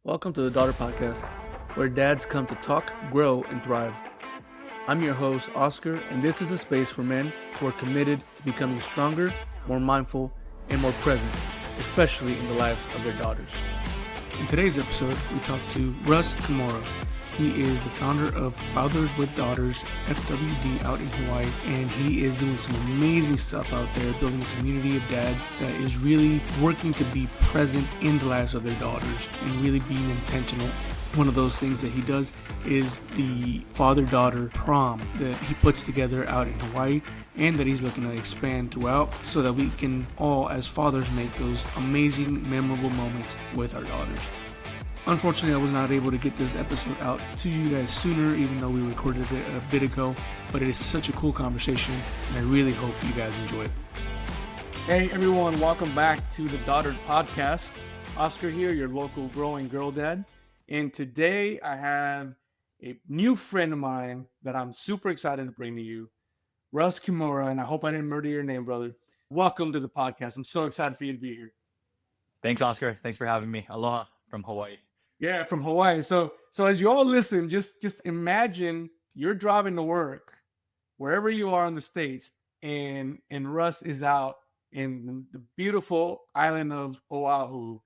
Welcome to the Daughter Podcast, where dads come to talk, grow, and thrive. I'm your host, Oscar, and this is a space for men who are committed to becoming stronger, more mindful, and more present, especially in the lives of their daughters. In today's episode, we talk to Russ Kimura. He is the founder of Fathers with Daughters, FWD, out in Hawaii, and he is doing some amazing stuff out there, building a community of dads that is really working to be present in the lives of their daughters and really being intentional. One of those things that he does is the father-daughter prom that he puts together out in Hawaii and that he's looking to expand throughout so that we can all, as fathers, make those amazing, memorable moments with our daughters. Unfortunately, I was not able to get this episode out to you guys sooner, even though we recorded it a bit ago, but it is such a cool conversation, and I really hope you guys enjoy it. Hey everyone, welcome back to the Daughter Podcast. Oscar here, your local growing girl dad, and today I have a new friend of mine that I'm super excited to bring to you, Russ Kimura, and I hope I didn't murder your name, brother. Welcome to the podcast. I'm so excited for you to be here. Thanks, Oscar. Thanks for having me. Aloha from Hawaii. Yeah, from Hawaii. So as you all listen, just imagine you're driving to work wherever you are in the States, and Russ is out in the beautiful island of Oahu,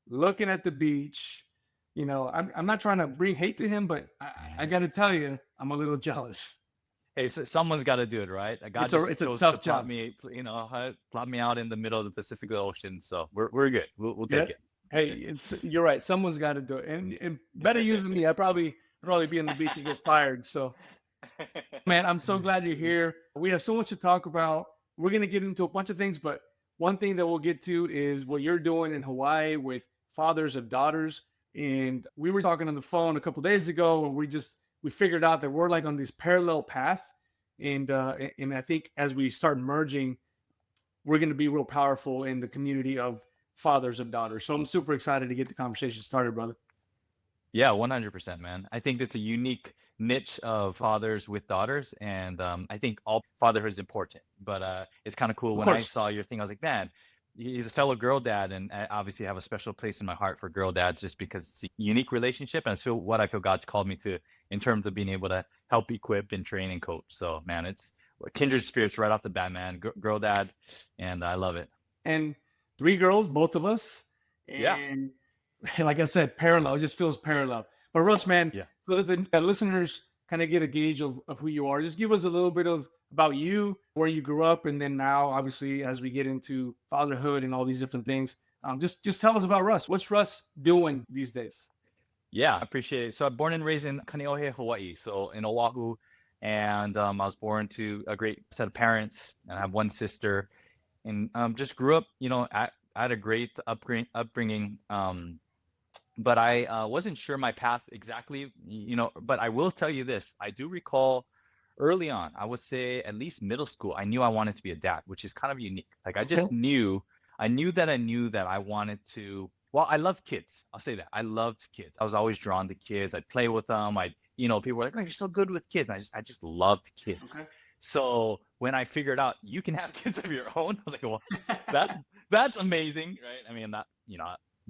looking at the beach. You know, I'm not trying to bring hate to him, but I got to tell you, I'm a little jealous. Hey, so someone's got to do it, right? God It's a tough job. Plot me out in the middle of the Pacific Ocean. So we're good. We'll take it. Hey, you're right. Someone's got to do it, and better you than me. I'd probably be in the beach and get fired. So, man, I'm so glad you're here. We have so much to talk about. We're gonna get into a bunch of things, but one thing that we'll get to is what you're doing in Hawaii with fathers of daughters. And we were talking on the phone a couple days ago, and we figured out that we're like on this parallel path, and I think as we start merging, we're going to be real powerful in the community of fathers of daughters. So I'm super excited to get the conversation started, brother. Yeah, 100%, man. I think that's a unique niche of fathers with daughters, and I think all fatherhood is important. But it's kind of cool. When I saw your thing, I was like, man, he's a fellow girl dad, and I obviously have a special place in my heart for girl dads just because it's a unique relationship, and it's what I feel God's called me to in terms of being able to help equip and train and coach. So, man, it's kindred spirits right off the bat, man. Girl dad, and I love it. And 3 girls, both of us. And like I said, parallel. It just feels parallel. But Russ, man, so the listeners kind of get a gauge of who you are. Just give us a little bit about you, where you grew up, and then now, obviously, as we get into fatherhood and all these different things, just tell us about Russ. What's Russ doing these days? Yeah, I appreciate it. So I'm born and raised in Kaneohe, Hawaii, so in Oahu, and I was born to a great set of parents, and I have one sister, and just grew up, I had a great upbringing. But I wasn't sure my path exactly, but I will tell you this. I do recall early on, I would say at least middle school, I knew I wanted to be a dad, which is kind of unique. Like I just knew that I wanted to, well, I loved kids. I'll say that. I loved kids. I was always drawn to kids. I'd play with them. People were like, oh, you're so good with kids. And I just loved kids. Okay. So when I figured out you can have kids of your own, I was like, well, that's amazing, right? I mean, not,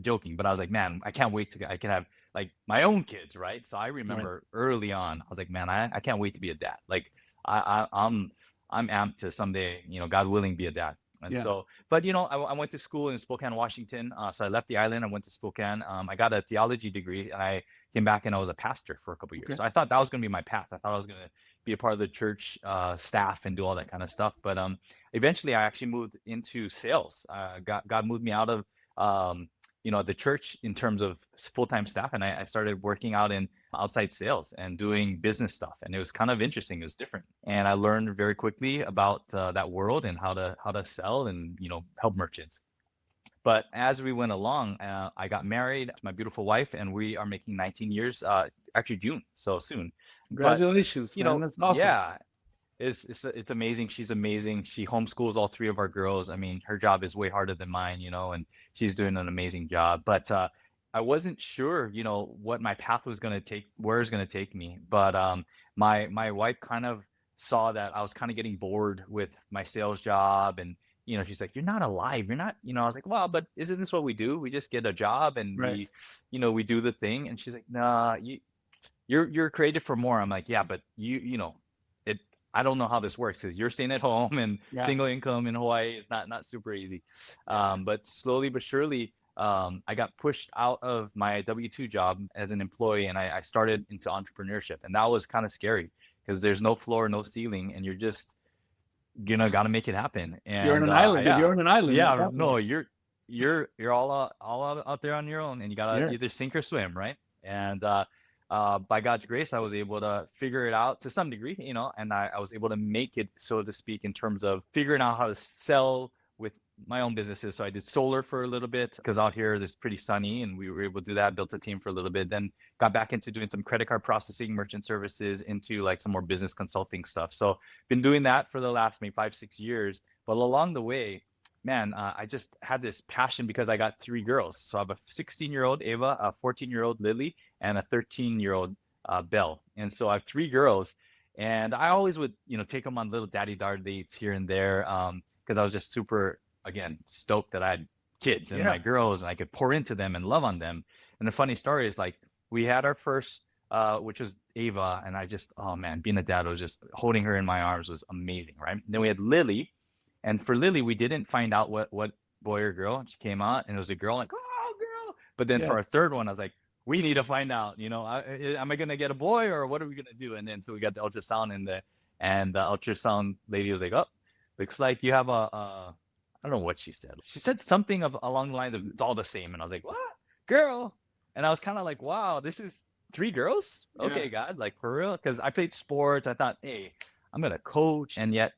joking, but I was like, man, I can't wait I can have like my own kids, right? So I remember early on, I was like, man, I can't wait to be a dad. Like I'm amped to someday, God willing, be a dad. And so, but I went to school in Spokane, Washington. So I left the island. I went to Spokane. I got a theology degree, and I came back and I was a pastor for a couple of years. So I thought that was going to be my path. I thought I was going to be a part of the church staff and do all that kind of stuff. But eventually, I actually moved into sales. God moved me out of the church in terms of full-time staff, and I started working out in outside sales and doing business stuff, and it was kind of interesting. It was different, and I learned very quickly about that world and how to sell and help merchants. But as we went along, I got married to my beautiful wife, and we are making 19 years actually June, so soon. Congratulations, man. That's awesome. Yeah, it's amazing. She's amazing. She homeschools all 3 of our girls. I mean, her job is way harder than mine, and she's doing an amazing job. But I wasn't sure, what my path was going to take, where it's going to take me. But my wife kind of saw that I was kind of getting bored with my sales job, and she's like, you're not alive. You're not, I was like, well, but isn't this what we do? We just get a job and Right. we do the thing. And she's like, nah, you're created for more. I'm like, yeah, but it, I don't know how this works because you're staying at home and Yeah. single income in Hawaii is not super easy. But slowly but surely, I got pushed out of my W-2 job as an employee and I started into entrepreneurship. And that was kind of scary because there's no floor, no ceiling, and you're just, got to make it happen. You're on And an island, dude. yeah, You're on an island at yeah, that no, point. you're all out there on your own, and you gotta Yeah. either sink or swim, right? And by God's grace, I was able to figure it out to some degree, and I was able to make it, so to speak, in terms of figuring out how to sell with my own businesses. So I did solar for a little bit because out here it's pretty sunny, and we were able to do that. Built a team for a little bit, then got back into doing some credit card processing, merchant services, into like some more business consulting stuff. So been doing that for the last maybe 5-6 years. But along the way, man, I just had this passion because I got 3 girls. So I have a 16-year-old Ava, a 14-year-old Lily, and a 13-year-old Belle. And so I have 3 girls, and I always would, take them on little daddy-daughter dates here and there, because I was just super, again, stoked that I had kids and Yeah. my girls, and I could pour into them and love on them. And the funny story is, like, we had our first, which was Ava, and I just, oh man, being a dad was just holding her in my arms was amazing, right? And then we had Lily, and for Lily, we didn't find out what boy or girl. She came out, and it was a girl, like, oh, girl. But then Yeah. for our third one, I was like, we need to find out, am I going to get a boy or what are we going to do? And then so we got the ultrasound and the ultrasound lady was like, oh, looks like you have I don't know what she said. She said something along the lines of it's all the same. And I was like, what? Girl? And I was kind of like, wow, this is 3 girls? Okay, Yeah. God, like for real? Because I played sports. I thought, hey, I'm going to coach. And yet,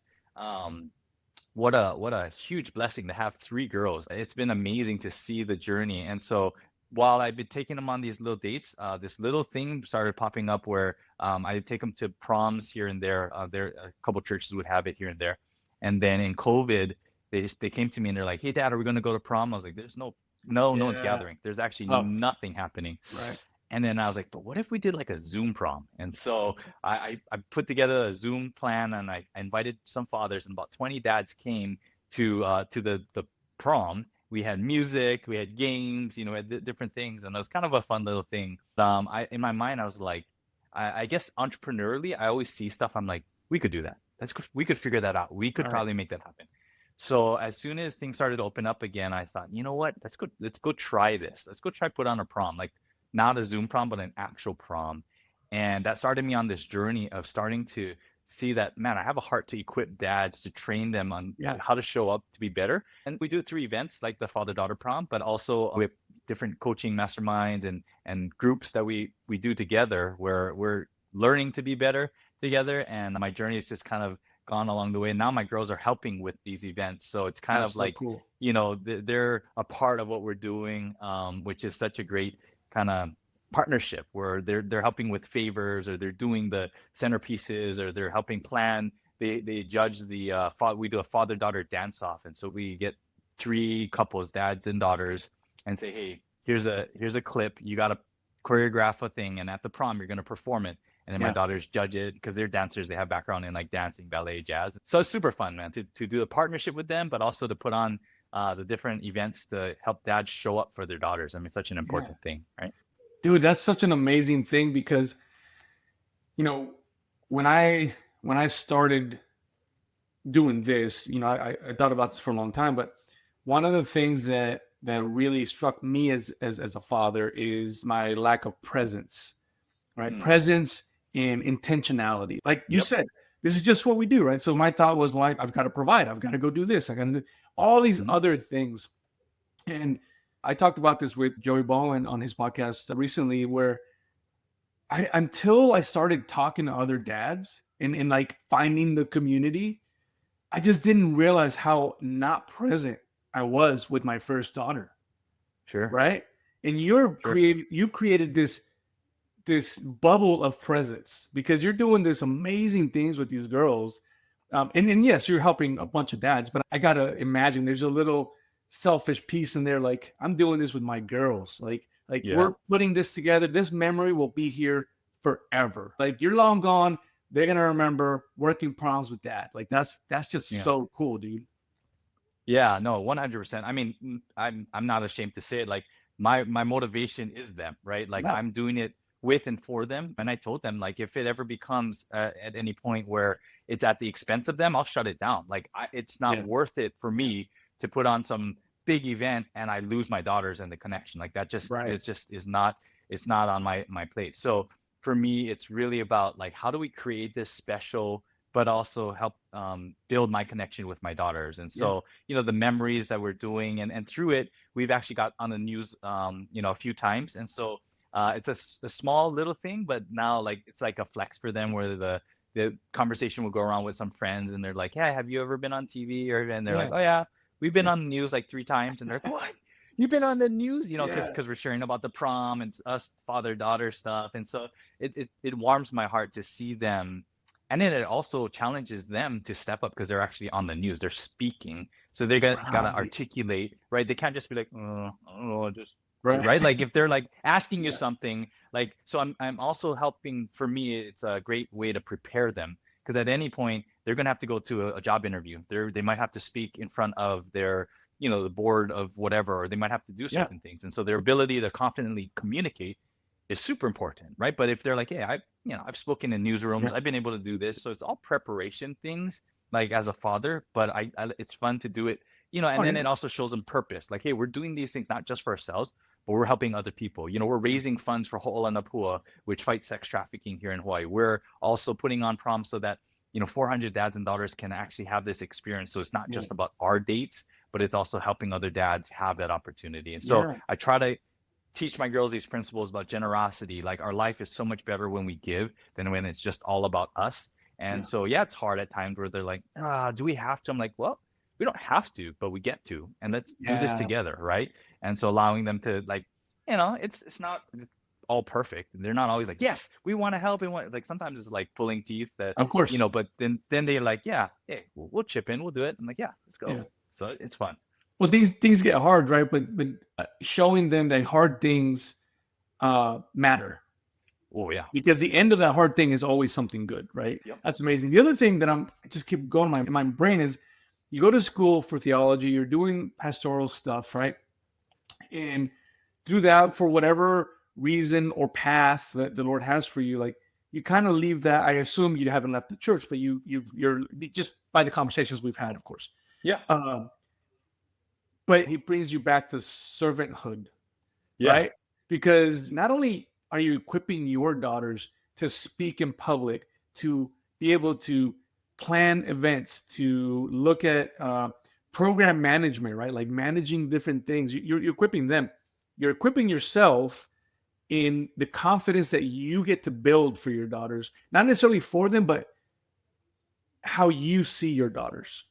what a huge blessing to have 3 girls. It's been amazing to see the journey. And so while I've been taking them on these little dates, this little thing started popping up where I take them to proms here and there. There a couple churches would have it here and there. And then in COVID, they came to me and they're like, "Hey, Dad, are we going to go to prom?" I was like, "There's no one's Yeah. gathering. There's actually Tough. nothing happening." Right. And then I was like, "But what if we did like a Zoom prom?" And so I put together a Zoom plan and I invited some fathers, and about 20 dads came to the prom. We had music, we had games, we had different things, and it was kind of a fun little thing. I in my mind I was like, I guess entrepreneurially, I always see stuff. I'm like, we could do that. We could figure that out. We could All right. probably make that happen. So as soon as things started to open up again, I thought, you know what? Let's go try this. Let's go try put on a prom, like not a Zoom prom, but an actual prom. And that started me on this journey of starting to see that, man, I have a heart to equip dads, to train them on Yeah. how to show up to be better. And we do it through events like the father-daughter prom, but also with different coaching masterminds and groups that we do together where we're learning to be better together. And my journey has just kind of gone along the way. Now my girls are helping with these events. So it's kind That's of so like, cool. they're a part of what we're doing, which is such a great kind of partnership where they're helping with favors, or they're doing the centerpieces, or they're helping plan. They judge the we do a father-daughter dance off, and so we get 3 couples, dads and daughters, and say, hey, here's a clip, you got to choreograph a thing, and at the prom you're going to perform it. And then my daughters judge it because they're dancers. They have background in like dancing, ballet, jazz. So it's super fun, man, to do a partnership with them, but also to put on the different events to help dads show up for their daughters. I mean, such an important thing, right? Dude, that's such an amazing thing because, when I started doing this, I thought about this for a long time, but one of the things that really struck me as a father is my lack of presence, right? Presence and intentionality. Like you said, this is just what we do, right? So my thought was, well, I've got to provide. I've got to go do this. I got to do all these other things. And I talked about this with Joey Bowen on his podcast recently, where until I started talking to other dads and like finding the community, I just didn't realize how not present I was with my first daughter. Sure. Right. And you've created this bubble of presence because you're doing this amazing things with these girls. And yes, you're helping a bunch of dads, but I got to imagine there's a little selfish piece in there. Like, I'm doing this with my girls. Like we're putting this together. This memory will be here forever. Like, you're long gone, they're going to remember working proms with dad. Like, that's just so cool, dude. Yeah, no, 100%. I mean, I'm not ashamed to say it. Like my motivation is them, right? Like No. I'm doing it with and for them. And I told them, like, if it ever becomes at any point where it's at the expense of them, I'll shut it down. Like it's not Yeah. worth it for me to put on some big event and I lose my daughters and the connection. Like that just Right. it just is not, it's not on my plate. So for me, it's really about like how do we create this special but also help build my connection with my daughters. And Yeah. so, the memories that we're doing, and through it, we've actually got on the news, a few times. And so it's a small little thing, but now like it's like a flex for them where the conversation will go around with some friends and they're like, yeah, have you ever been on TV? And they're like, Yeah. oh yeah, we've been Yeah. on the news like 3 times. And they're like, what? You've been on the news, Yeah. because we're sharing about the prom and us father-daughter stuff. And so it warms my heart to see them, and then it also challenges them to step up because they're actually on the news. They're speaking. So they gotta Right. articulate, right? They can't just be like, I don't know, just Right. right. Like if they're like asking you Yeah. something, like, so I'm also helping. For me, it's a great way to prepare them because at any point they're gonna have to go to a job interview. They might have to speak in front of their, the board of whatever, or they might have to do Yeah. certain things. And so their ability to confidently communicate is super important, right? But if they're like, hey, I've spoken in newsrooms, Yeah. I've been able to do this, so it's all preparation things, like as a father. But it's fun to do it, Oh and then yeah. it also shows them purpose. Like, hey, we're doing these things not just for ourselves, but we're helping other people. We're raising funds for Hoʻōla Nā Pua, which fights sex trafficking here in Hawaii. We're also putting on proms so that 400 dads and daughters can actually have this experience. So it's not Yeah. just about our dates, but it's also helping other dads have that opportunity. And so Yeah. I try to teach my girls these principles about generosity. Like our life is so much better when we give than when it's just all about us. And Yeah. so, yeah, it's hard at times where they're like, do we have to? I'm like, well, we don't have to, but we get to, and let's do this Yeah. together. Right. And so allowing them to like, it's not all perfect. They're not always like, yes, we want to help. And like, sometimes it's like pulling teeth that, Of course. but then they're like, yeah, hey, we'll chip in. We'll do it. I'm like, yeah, let's go. Yeah. So it's fun. Well, these things get hard, right? But showing them that hard things matter, Oh yeah. because the end of that hard thing is always something good, right? Yep. That's amazing. The other thing that I just keep going in my brain is, you go to school for theology, you're doing pastoral stuff, right? And through that, for whatever reason or path that the Lord has for you, like, you kind of leave that. I assume you haven't left the church, but you're just by the conversations we've had, of course. Yeah. But He brings you back to servanthood, Yeah. right? Because not only are you equipping your daughters to speak in public, to be able to plan events, to look at program management, right? Like managing different things. You're equipping them. You're equipping yourself in the confidence that you get to build for your daughters, not necessarily for them, but how you see your daughters,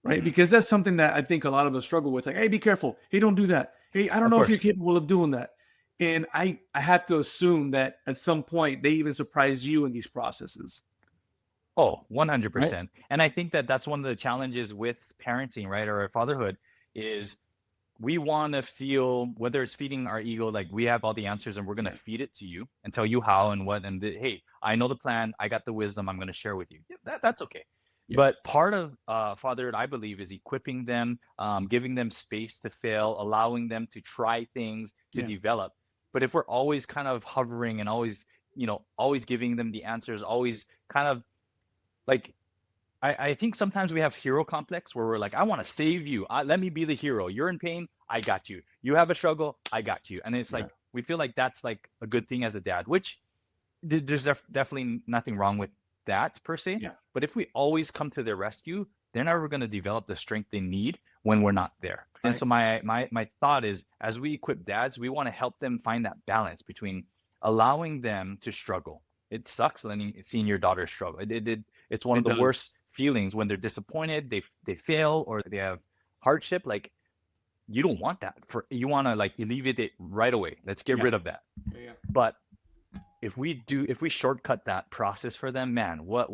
right? Mhm. Because that's something that I think a lot of us struggle with. Like, hey, be careful. Hey, don't do that. Hey, I don't Of know if you're course. capable of doing that. And I have to assume that at some point they even surprise you in these processes, Oh, right? 100%. And I think that that's one of the challenges with parenting, right? Or fatherhood is we want to feel, whether it's feeding our ego, like we have all the answers and we're going to Yeah. feed it to you and tell you how and what. And hey, I know the plan. I got the wisdom. I'm going to share with you. Yeah, that's okay. Yeah. But part of fatherhood, I believe, is equipping them, giving them space to fail, allowing them to try things, to Yeah. develop. But if we're always kind of hovering and always, always giving them the answers, always kind of like, I think sometimes we have hero complex where we're like, I want to save you. Let me be the hero. You're in pain. I got you. You have a struggle. I got you. And it's Yeah. like, we feel like that's like a good thing as a dad, which there's definitely nothing wrong with that per se. Yeah. But if we always come to their rescue, they're never going to develop the strength they need when we're not there. And Right. so my thought is, as we equip dads, we want to help them find that balance between allowing them to struggle. It sucks seeing your daughter struggle. It's one It of the does. worst feelings when they're disappointed, they fail, or they have hardship. Like, you don't want that. You want to like alleviate it right away. Let's get Yeah. rid of that. Yeah. But if we shortcut that process for them, man, what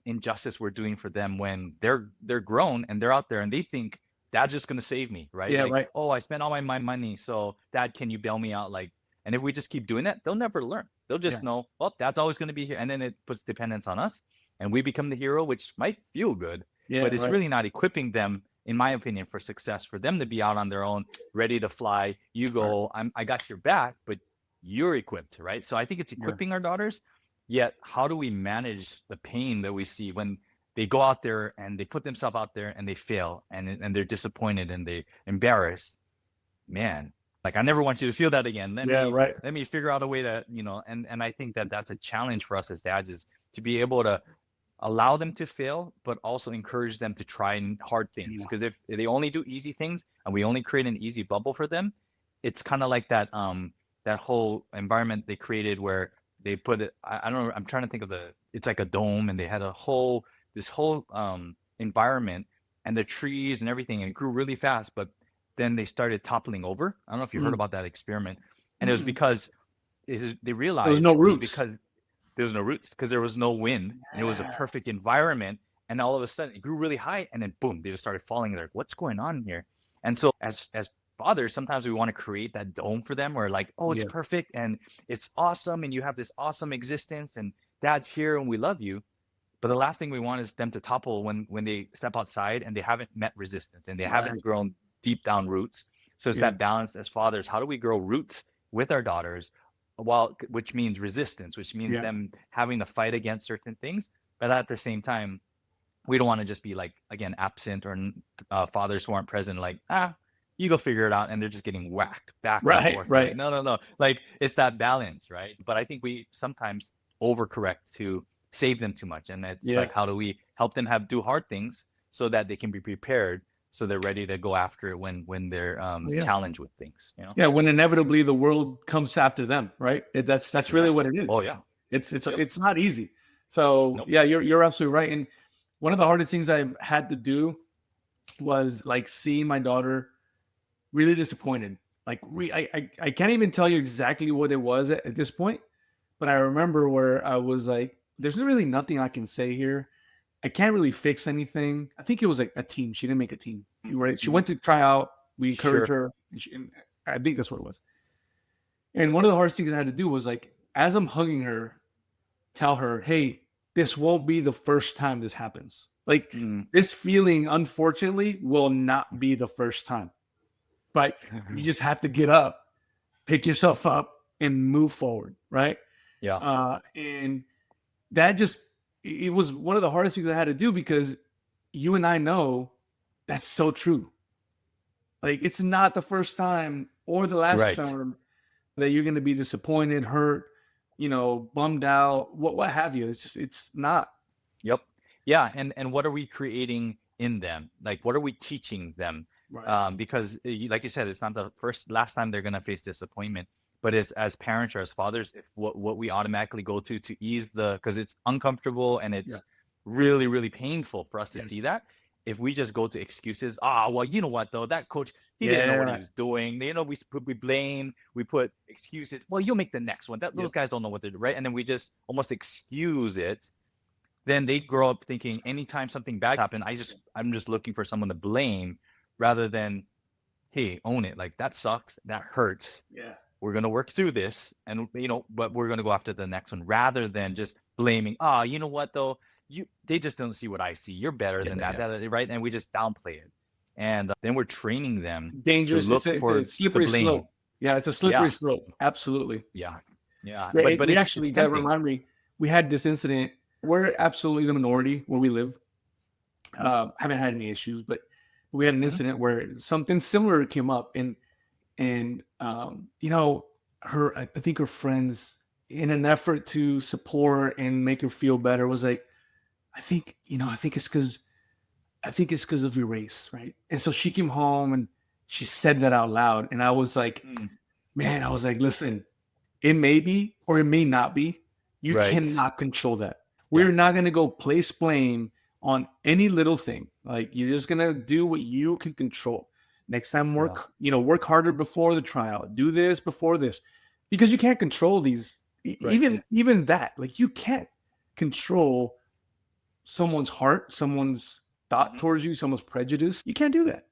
injustice we're doing for them when they're grown and they're out there and they think dad's just gonna save me, right? Yeah. Like, Right. oh, I spent all my money, so dad, can you bail me out? Like, and if we just keep doing that, they'll never learn. They'll Yeah. just know, well, dad's always gonna be here, and then it puts dependence on us, and we become the hero, which might feel good, Yeah, but it's right. really not equipping them, in my opinion, for success, for them to be out on their own, ready to fly. You Right. go, I got your back, but you're equipped, right? So I think it's Yeah. equipping our daughters. Yet, how do we manage the pain that we see when they go out there and they put themselves out there and they fail and they're disappointed and they embarrassed? Man, like I never want you to feel that again. Let Yeah, me right. let me figure out a way to, and I think that that's a challenge for us as dads, is to be able to allow them to fail, but also encourage them to try hard things. Yeah. Because if they only do easy things and we only create an easy bubble for them, it's kind of like that whole environment they created where they put it. I don't know. I'm trying to think of it's like a dome, and they had this whole environment and the trees and everything, and it grew really fast, but then they started toppling over. I don't know if you heard Mm. about that experiment, and it was Mm-mm. because they There was realized no it was roots. because there was no roots, because there was no wind, and it was a Yeah. perfect environment. And all of a sudden, it grew really high, and then boom, they just started falling. They're like, "What's going on here?" And so, as fathers, sometimes we want to create that dome for them, where like, "Oh, it's Yeah. perfect and it's awesome, and you have this awesome existence, and Dad's here, and we love you." But the last thing we want is them to topple when they step outside and they haven't met resistance and they haven't Right. grown deep down roots. So it's Yeah. that balance as fathers. How do we grow roots with our daughters, which means resistance, which means Yeah. them having to fight against certain things, but at the same time, we don't want to just be like, again, absent, or fathers who aren't present, like, you go figure it out, and they're just getting whacked back and Right. forth. We're like, Right. no, no, no. Like, it's that balance, right? But I think we sometimes overcorrect to save them too much. And it's Yeah. like, how do we help them do hard things so that they can be prepared, so they're ready to go after it when they're Yeah. challenged with things. Yeah. When inevitably the world comes after them, right? That's really what it Exactly. Oh is. yeah. It's Yep. it's not easy. So Nope. yeah, you're absolutely right. And one of the hardest things I've had to do was like seeing my daughter really disappointed. Like I can't even tell you exactly what it was at this point, but I remember where I was like, "There's really nothing I can say here. I can't really fix anything." I think it was like a team. She didn't make a team. Right? She Mhm. went to try out. We encouraged Sure. her, and I think that's what it was. And one of the hardest things I had to do was like, as I'm hugging her, tell her, "Hey, this won't be the first time this happens. Like Mm. this feeling, unfortunately, will not be the first time. But you just have to get up, pick yourself up, and move forward, right?" Yeah. And that just it was one of the hardest things I had to do, because you and I know that's so true. Like it's not the first time or the last Right. time that you're going to be disappointed, hurt, bummed out, what have you. It's not. Yep. Yeah. And what are we creating in them? Like, what are we teaching them? Right. Because like you said, it's not the last time they're gonna face disappointment. But as parents or as fathers, if what we automatically go to ease because it's uncomfortable and Yeah. it's really, really painful for us to Yeah. see that. If we just go to excuses, well, you know what though, that coach, he didn't know what he Yeah. was doing. We blame, we put excuses. Well, you'll make the next one. Those Yep. guys don't know what they're doing, right? And then we just almost excuse it. Then they grow up thinking anytime something bad happened, I'm just looking for someone to blame, rather than, hey, own it. Like, that sucks, that hurts. Yeah. We're gonna work through this, and but we're gonna go after the next one, rather than just blaming. You know what though? They just don't see what I see. You're better than Yeah. that, right? And we just downplay it, and then we're training them to Dangerous. It's look a for the slippery blame. slope. Yeah, it's a slippery Yeah, slope. Absolutely. yeah, yeah. Yeah, But we it's actually, that tempting. remind me, we had this incident. We're absolutely the minority where we live. Haven't had any issues, but we had an Mhm. incident where something similar came up, and I think her friends, in an effort to support and make her feel better, was like, I think it's because of your race, right? And so she came home and she said that out loud, and I was like, Mm. man, listen, it may be or it may not be. You Right. cannot control that. Yeah. We're not going to go place blame on any little thing. Like, you're just going to do what you can control. Next time, work harder before the trial. Do this before this, because you can't control these. Right. Even that, like, you can't control someone's heart, someone's thought Mhm. towards you, someone's prejudice. You can't do that.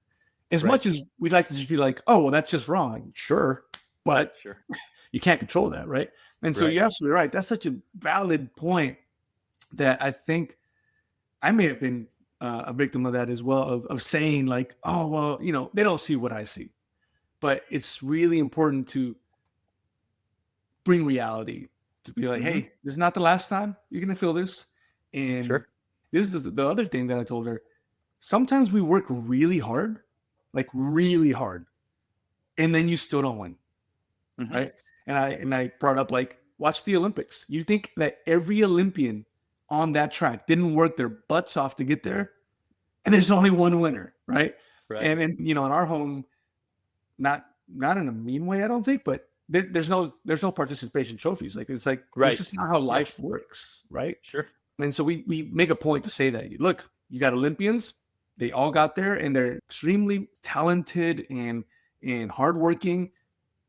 As Right. much as we'd like to just be like, oh, well, that's just wrong. Sure. But Sure. you can't control that, right? And so Right. you're absolutely right. That's such a valid point that I think I may have been a victim of that as well, of saying like, oh, well, they don't see what I see. But it's really important to bring reality, to be like, Mm-hmm. hey, this is not the last time you're going to feel this. And Sure. this is the other thing that I told her. Sometimes we work really hard, like really hard, and then you still don't win. Mm-hmm. Right. And I brought up, like, watch the Olympics. You think that every Olympian on that track didn't work their butts off to get there? And there's only one winner, right? Right. And in our home, not in a mean way, I don't think, but there's no participation trophies. Like, it's like, Right. this is not how Yeah. life works, right? Sure. And so we make a point to say that, look, you got Olympians, they all got there, and they're extremely talented and hardworking,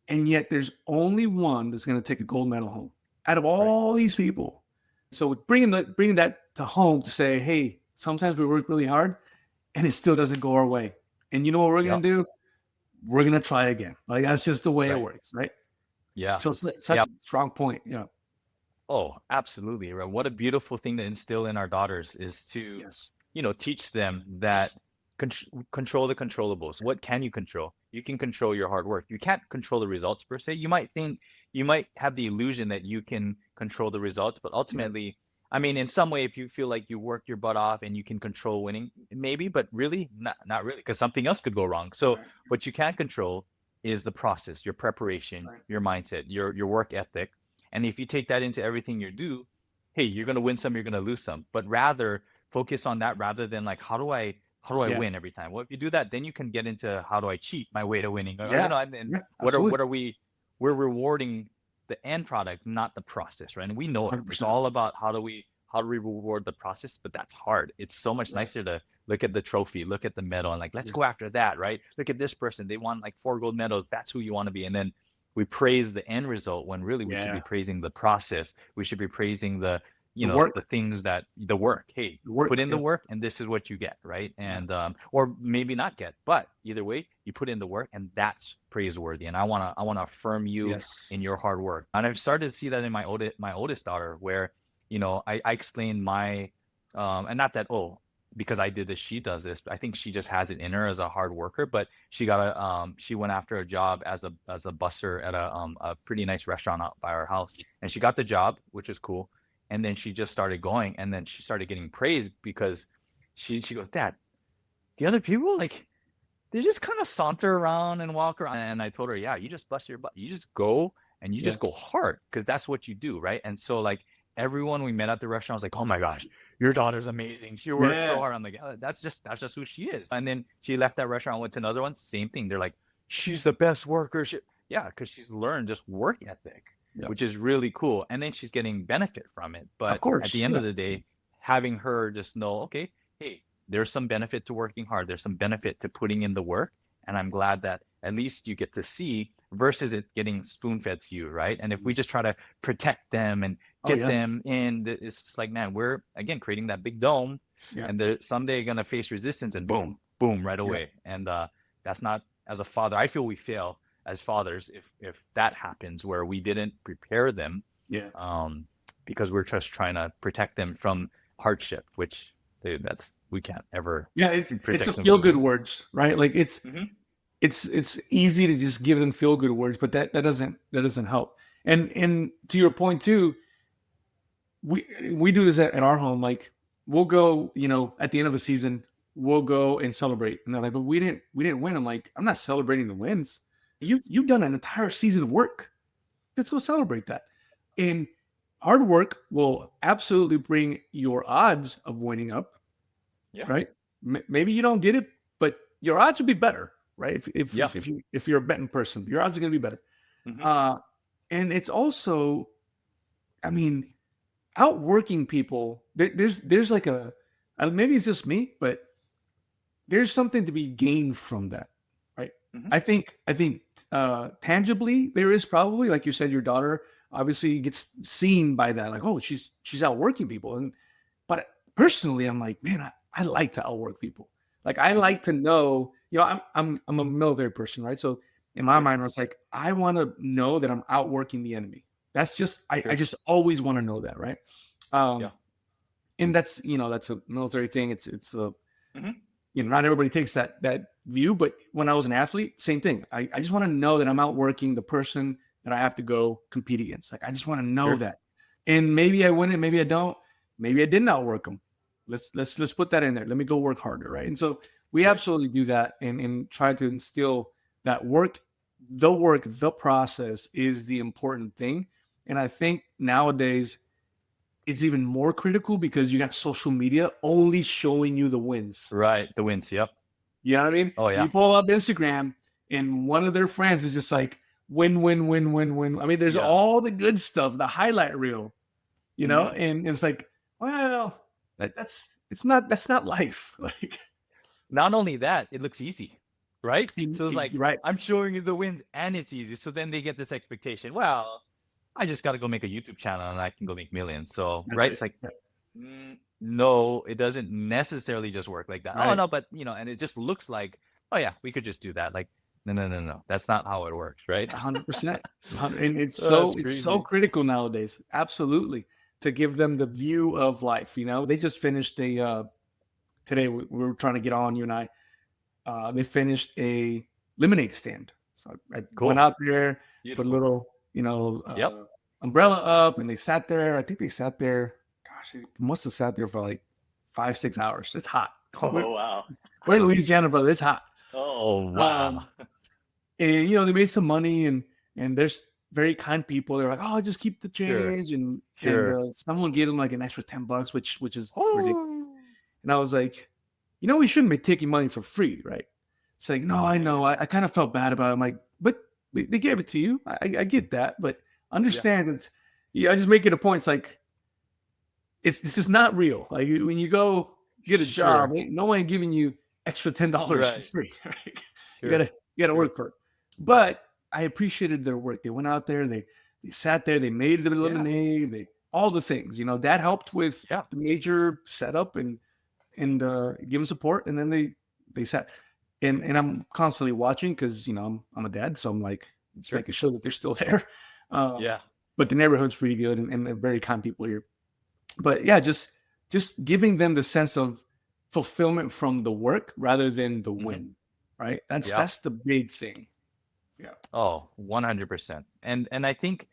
and yet there's only one that's going to take a gold medal home out of all these people. So bringing that to home to say, hey, sometimes we work really hard and it still doesn't go our way. And you know what we're going to do? We're going to try again. Like, that's just the way it works, right? Yeah. So it's such a strong point. Yeah. Oh, absolutely. Right. What a beautiful thing to instill in our daughters is to, Yes. teach them that control the controllables. What can you control? You can control your hard work. You can't control the results per se. You might have the illusion that you can control the results, but ultimately, I mean, in some way, if you feel like you worked your butt off and you can control winning, maybe, but really, not really, because something else could go wrong. So what you can control is the process, your preparation, your mindset, your work ethic. And if you take that into everything you do, hey, you're going to win some, you're going to lose some, but rather focus on that rather than like, how do I win every time? Well, if you do that, then you can get into how do I cheat my way to winning? And what are we're rewarding the end product, not the process, right? And we know it. It's 100%. all about how do we reward the process, but that's hard. It's so much nicer to look at the trophy, look at the medal, and like, let's go after that, right? Look at this person. They won like 4 gold medals. That's who you want to be. And then we praise the end result when really we should be praising the process. We should be praising the work. the things that the work. Hey, put in the work, and this is what you get, right? And or maybe not get, but either way, you put in the work, and that's praiseworthy. And I wanna affirm you in your hard work. And I've started to see that in my oldest daughter, where I explain my and not that because I did this, she does this. I think she just has it in her as a hard worker. But she went after a job as a busser at a pretty nice restaurant out by our house, and she got the job, which is cool. And then she just started going, and then she started getting praised because she goes, Dad, the other people, like, they just kind of saunter around and walk around. And I told her, yeah, you just bust your butt. You just go and you just go hard, because that's what you do, right? And so, like, everyone we met at the restaurant was like, oh my gosh, your daughter's amazing. She works so hard. I'm like, that's just who she is. And then she left that restaurant, went to another one, same thing. They're like, she's the best worker. Yeah, because she's learned just work ethic, which is really cool. And then she's getting benefit from it. But Of course, at the end of the day, having her just know, okay, hey, there's some benefit to working hard. There's some benefit to putting in the work. And I'm glad that at least you get to see, versus it getting spoon-fed to you, right? And if we just try to protect them and get them in, it's just like, man, we're, again, creating that big dome, and they're someday going to face resistance, and boom, boom, right away. And that's not, as a father, I feel we fail as fathers if that happens, where we didn't prepare them, because we're just trying to protect them from hardship, which we can't ever. It's the feel-good words, right? Like, it's easy to just give them feel-good words, but that doesn't help. And to your point too, we do this at our home. Like, we'll go, at the end of a season, we'll go and celebrate, and they're like, but we didn't win. I'm like, I'm not celebrating the wins. You've done an entire season of work. Let's go celebrate that. And hard work will absolutely bring your odds of winning up. Right? Maybe you don't get it, but your odds would be better, right? If you're a betting person, your odds are going to be better. And it's also, I mean, outworking people. There's like maybe it's just me, but there's something to be gained from that, right? I think tangibly there is probably, like you said, your daughter obviously gets seen by that, like, oh, she's outworking people, but personally, I'm like, man, I like to outwork people. Like, I like to know, I'm a military person, right? So in my mind, I was like, I want to know that I'm outworking the enemy. That's just, I just always want to know that, right? And that's a military thing. It's Not everybody takes that view, but when I was an athlete, same thing. I just want to know that I'm outworking the person that I have to go compete against. Like, I just want to know that. And maybe I win it, maybe I don't. Maybe I didn't outwork them. Let's put that in there. Let me go work harder, right? And so we absolutely do that and try to instill that the process is the important thing. And I think nowadays it's even more critical because you got social media only showing you the wins. Right. The wins. Yep. You know what I mean? Oh, yeah. You pull up Instagram and one of their friends is just like win, win, win, win, win. I mean, there's all the good stuff, the highlight reel, and it's like, well, that's not life. Like, not only that, it looks easy, right? So it's like, right. I'm showing you the wins and it's easy. So then they get this expectation. Well, I just got to go make a YouTube channel and I can go make millions. So, right. It's like, no, it doesn't necessarily just work like that. Right. Oh, no, but, and it just looks like, oh, yeah, we could just do that. Like, no. That's not how it works, right? 100%. And it's so critical nowadays. Absolutely. To give them the view of life. They just finished today we were trying to get on, you and I. They finished a lemonade stand. So I went out there, put a little, umbrella up, and they sat there. I think they sat there. Gosh, they must have sat there for like 5-6 hours. It's hot. Wow. We're in Louisiana, brother. It's hot. Oh, wow. And they made some money, and there's very kind people. They're like, oh, just keep the change, and someone gave them like an extra $10, which is ridiculous. And I was like, we shouldn't be taking money for free, right? It's like, no, I know. I kind of felt bad about it. I'm like, but they gave it to you. I get that, but understand that. I just make it a point. It's like, this is not real. Like, when you go get a job, no one giving you extra $10 for free. Right? You gotta work for it. But I appreciated their work. They went out there. They sat there. They made the lemonade. All the things. That helped with the major setup and give them support. And then they sat. And I'm constantly watching because I'm a dad, so I'm like just making sure that they're still there. But the neighborhood's pretty good and they're very kind people here. But yeah, just giving them the sense of fulfillment from the work rather than the win, right? That's the big thing. Yeah. Oh, 100%. And I think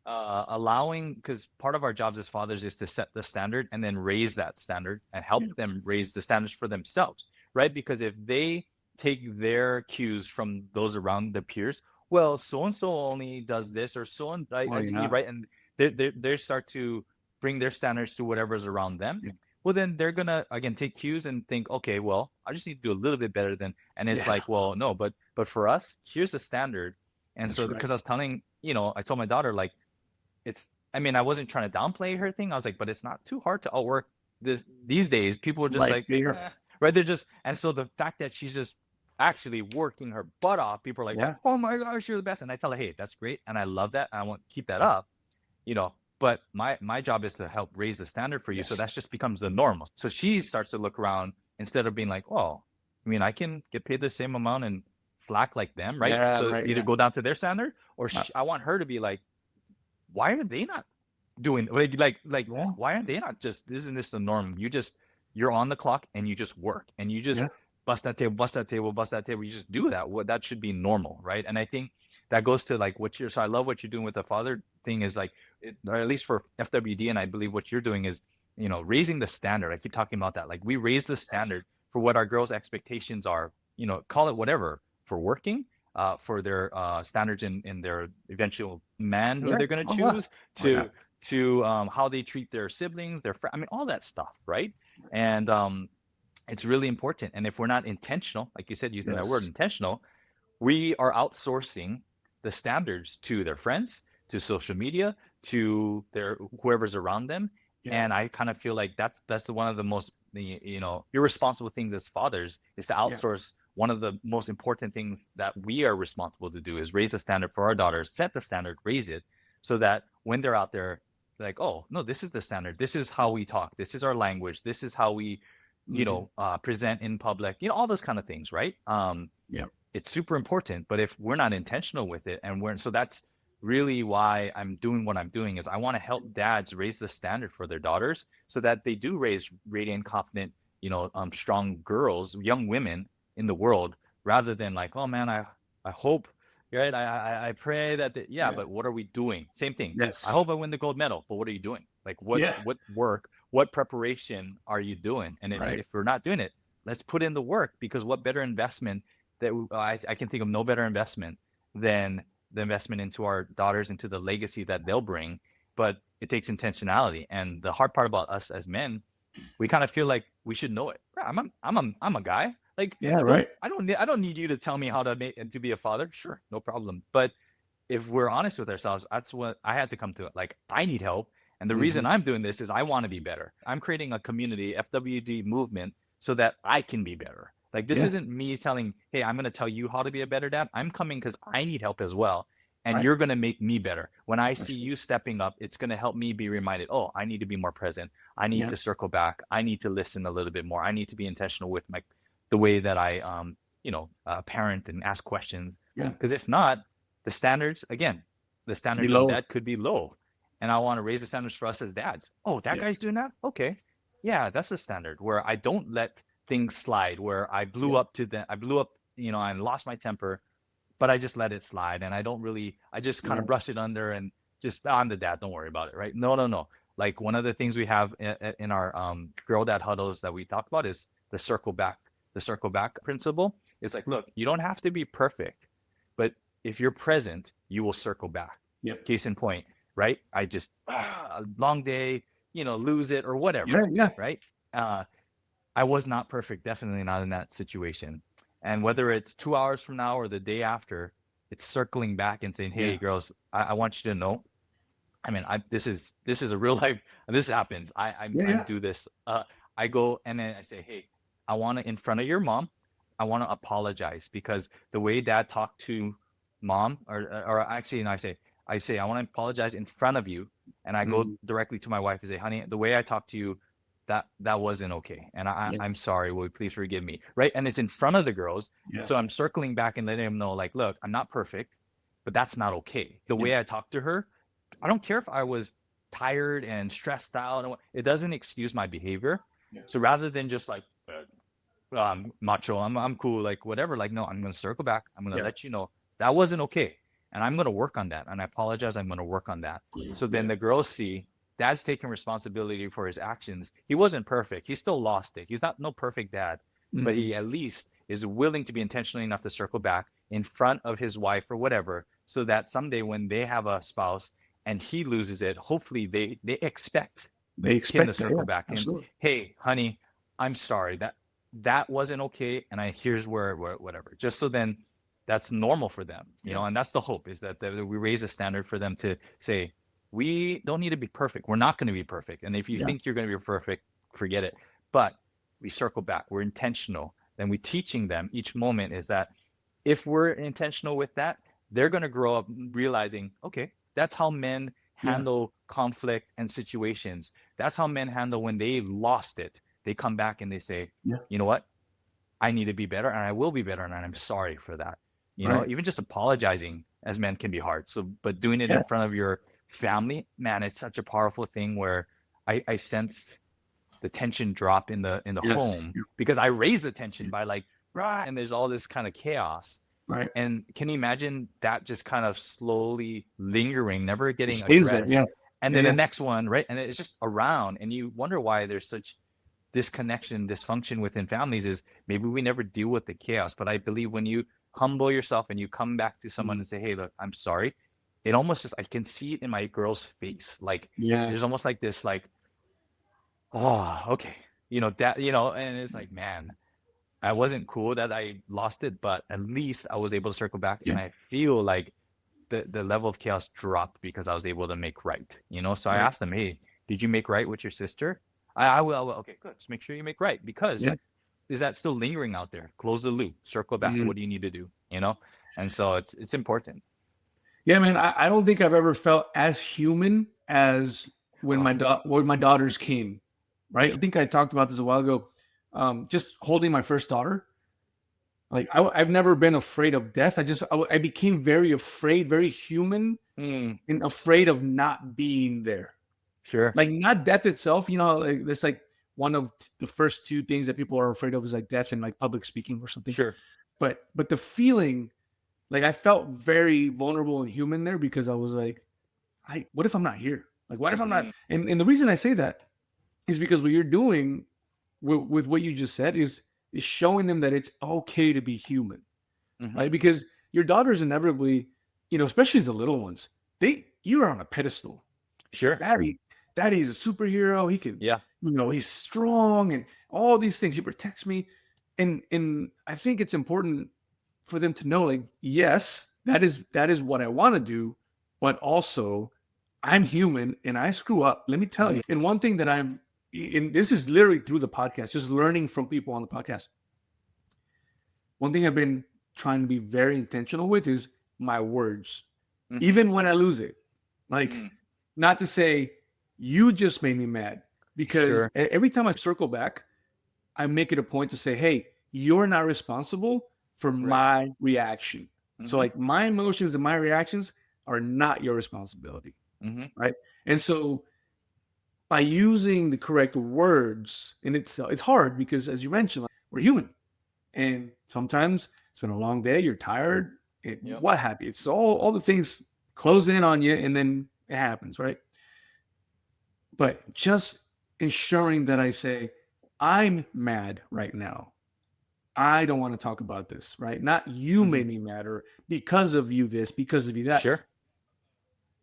allowing, because part of our jobs as fathers is to set the standard and then raise that standard and help them raise the standards for themselves, right? Because if they take their cues from those around their peers, well, so and so only does this or so and right, and they start to bring their standards to whatever's around them. Well, then they're gonna again take cues and think, okay, well, I just need to do a little bit better than, and it's like, well, no, but for us, here's the standard. And because I was telling, I told my daughter, like, I wasn't trying to downplay her thing. I was like, but it's not too hard to outwork these days. People are just like right? They're just, and so the fact that she's just actually working her butt off, people are like, oh my gosh, you're the best. And I tell her, hey, that's great. And I love that. I want to keep that up, but my job is to help raise the standard for you. So that just becomes the normal. So she starts to look around instead of being like, oh, I can get paid the same amount and slack like them, right? Either go down to their standard or I want her to be like, why are they not doing why aren't they not just, isn't this the norm? You're on the clock and you just work and you just bust that table. You just do that. That should be normal, right? And I think that goes to like so I love what you're doing with the father thing is like, or at least for FWD, and I believe what you're doing is, raising the standard. I keep talking about that. Like we raise the standard for what our girls' expectations are, call it whatever, for working, for their standards in their eventual man who they're going to choose, to how they treat their siblings, their friends, all that stuff, right? And it's really important. And if we're not intentional, like you said, using that word intentional, we are outsourcing the standards to their friends, to social media, to their whoever's around them. And I kind of feel like that's one of the most irresponsible things as fathers is to outsource one of the most important things that we are responsible to do is raise the standard for our daughters, set the standard, raise it, so that when they're out there, they're like, oh no, this is the standard, this is how we talk, this is our language, this is how we present in public, all those kind of things, right? It's super important. But if we're not intentional with it, so that's really why I'm doing what I'm doing, is I want to help dads raise the standard for their daughters so that they do raise radiant, confident, strong girls, young women in the world, rather than like, oh man, I hope, right? I pray that but what are we doing? Same thing. Yes. I hope I win the gold medal, but what are you doing? Like what work, what preparation are you doing? And if we're not doing it, let's put in the work, because what better investment that I can think of no better investment than the investment into our daughters, into the legacy that they'll bring. But it takes intentionality. And the hard part about us as men, we kind of feel like we should know it. I'm a guy. Like, I don't need you to tell me how to be a father. Sure, no problem. But if we're honest with ourselves, that's what I had to come to it. Like, I need help. And the reason I'm doing this is I want to be better. I'm creating a community, FWD movement, so that I can be better. Like, this isn't me telling, hey, I'm going to tell you how to be a better dad. I'm coming because I need help as well. And you're going to make me better. When I see you stepping up, it's going to help me be reminded, oh, I need to be more present. I need to circle back. I need to listen a little bit more. I need to be intentional with the way that I, parent and ask questions. Because if not, the standards of dad could be low. And I want to raise the standards for us as dads. Oh, that guy's doing that? Okay. Yeah, that's a standard where I don't let things slide, where I blew up, I lost my temper, but I just let it slide. And I just kind of brush it under and just, I'm the dad, don't worry about it, right? No. Like, one of the things we have in our girl dad huddles that we talk about is the circle back principle. It's like, look, you don't have to be perfect, but if you're present, you will circle back. Case in point, right? I just, a long day, lose it or whatever, right? I was not perfect, definitely not in that situation. And whether it's 2 hours from now or the day after, it's circling back and saying, hey, girls, I want you to know. I mean, this is a real life. This happens. I do this. I go and then I say, hey, I want to, in front of your mom, I want to apologize, because the way dad talked to mom, or actually, and I say, I want to apologize in front of you. And I go directly to my wife and say, honey, the way I talked to you, that wasn't okay. And I'm sorry. Will you please forgive me? Right. And it's in front of the girls. So I'm circling back and letting them know, like, look, I'm not perfect, but that's not okay. The way I talked to her, I don't care if I was tired and stressed out. It doesn't excuse my behavior. So rather than just like, macho, I'm cool, like whatever, like, no, I'm going to circle back. I'm going to let you know that wasn't okay. And I'm going to work on that. And I apologize. I'm going to work on that. So then the girls see dad's taking responsibility for his actions. He wasn't perfect. He still lost it. He's no perfect dad, but he at least is willing to be intentional enough to circle back in front of his wife or whatever, so that someday when they have a spouse and he loses it, hopefully they expect him to circle back. And, hey, honey, I'm sorry, that wasn't okay. And here's where whatever, just so then that's normal for them, and that's the hope, is that we raise a standard for them to say, we don't need to be perfect. We're not going to be perfect. And if you think you're going to be perfect, forget it. But we circle back. We're intentional. Then we're teaching them each moment is that if we're intentional with that, they're going to grow up realizing, okay, that's how men handle conflict and situations. That's how men handle when they lost it. They come back and they say, you know what? I need to be better, and I will be better, and I'm sorry for that. Even just apologizing as men can be hard. So, but doing it in front of your family, man, it's such a powerful thing where I sense the tension drop in the home, because I raise the tension by like, and there's all this kind of chaos. Right. And can you imagine that just kind of slowly lingering, never getting addressed? And then the next one, right? And it's just around, and you wonder why there's such disconnection, dysfunction within families, is maybe we never deal with the chaos. But I believe when you humble yourself and you come back to someone and say, hey, look, I'm sorry. It almost just, I can see it in my girl's face. Like, there's almost like this, like, oh, okay. And it's like, man, I wasn't cool that I lost it, but at least I was able to circle back. And I feel like the level of chaos dropped because I was able to make right, So I asked them, hey, did you make right with your sister? I will. Okay, good. Just make sure you make right, because is that still lingering out there? Close the loop, circle back. What do you need to do? And so it's important. Yeah, man. I don't think I've ever felt as human as when my daughters came. Right. I think I talked about this a while ago. Just holding my first daughter. Like, I've never been afraid of death. I became very afraid, very human, and afraid of not being there. Sure. Like, not death itself, like, it's like one of the first two things that people are afraid of is like death and like public speaking or something. Sure. But the feeling, like I felt very vulnerable and human there because I was like, what if I'm not here? Like, what if I'm not? And the reason I say that is because what you're doing with what you just said is showing them that it's okay to be human, right? Because your daughters inevitably, especially the little ones, you are on a pedestal. Sure. Daddy's a superhero. He can, Yeah. he's strong and all these things. He protects me. And I think it's important for them to know, like, yes, that is what I want to do, but also I'm human and I screw up. Let me tell you. And one thing that and this is literally through the podcast, just learning from people on the podcast. One thing I've been trying to be very intentional with is my words, even when I lose it. Like, not to say you just made me mad, because every time I circle back, I make it a point to say, hey, you're not responsible for my reaction. So like my emotions and my reactions are not your responsibility. Right. And so by using the correct words, and it's hard because, as you mentioned, like, we're human. And sometimes it's been a long day, you're tired, what have you. It's all the things close in on you, and then it happens, right? But just ensuring that I say, I'm mad right now. I don't want to talk about this, right? Not you made me mad, or because of you this, because of you that. Sure.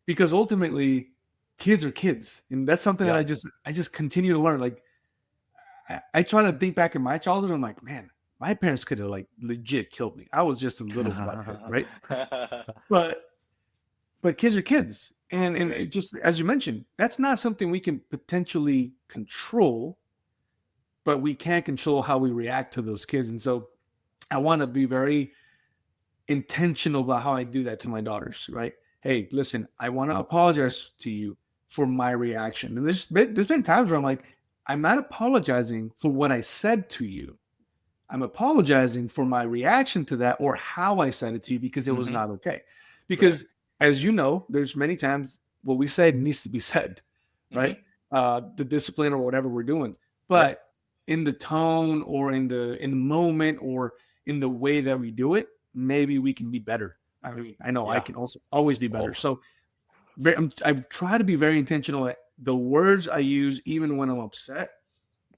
Because ultimately, kids are kids. And that's something that I just continue to learn. Like, I try to think back in my childhood. I'm like, man, my parents could have like legit killed me. I was just a little butthead, right? But kids are kids. And it just, as you mentioned, that's not something we can potentially control, but we can control how we react to those kids. And so I want to be very intentional about how I do that to my daughters, right? Hey, listen, I want to apologize to you for my reaction. And there's been times where I'm like, I'm not apologizing for what I said to you. I'm apologizing for my reaction to that, or how I said it to you, because it was not okay. Because as you know, there's many times what we said needs to be said, right? The discipline or whatever we're doing. But in the tone, or in the moment, or in the way that we do it, maybe we can be better. I mean, I know I can also always be better. So I've tried to be very intentional at the words I use, even when I'm upset,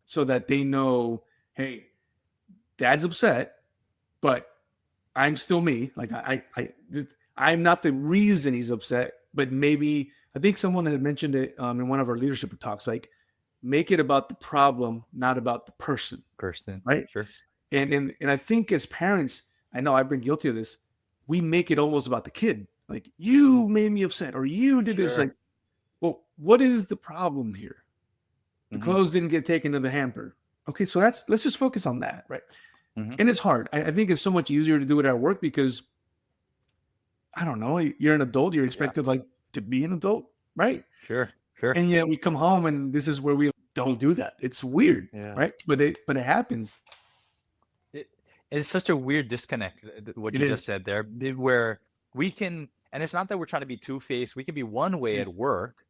so that they know, hey, Dad's upset, but I'm still me. Like I'm not the reason he's upset, but maybe, I think someone had mentioned it in one of our leadership talks, like, make it about the problem, not about the person. Right? Sure. And I think as parents, I know I've been guilty of this. We make it almost about the kid. Like, you made me upset, or you did this. Like, well, what is the problem here? The clothes didn't get taken to the hamper. Okay, so let's just focus on that, right? And it's hard. I think it's so much easier to do it at work because, I don't know, you're an adult, you're expected like to be an adult, right? Sure. And yet we come home and this is where we don't do that. It's weird, right? But it happens. It's such a weird disconnect, what you just said there, where we can, and it's not that we're trying to be two-faced, we can be one way at work,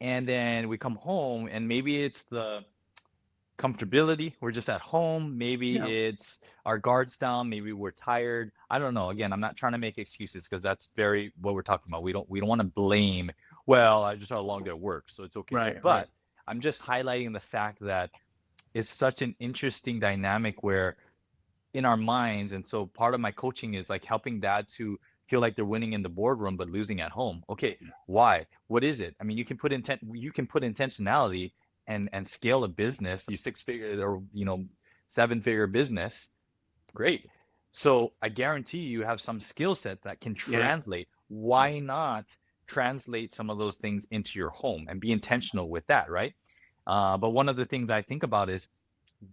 and then we come home and maybe it's the comfortability, we're just at home, maybe it's our guards down, maybe we're tired, I don't know. Again, I'm not trying to make excuses, because that's very what we're talking about. We don't want to blame, well, I just had a long day at work, so it's okay. But I'm just highlighting the fact that it's such an interesting dynamic where in our minds, and so part of my coaching is like helping dads who feel like they're winning in the boardroom but losing at home. Okay, why? What is it? I mean, you can put intentionality and scale a business, you 6-figure or 7-figure business. Great. So I guarantee you have some skill set that can translate. Why not translate some of those things into your home and be intentional with that, right? But one of the things I think about is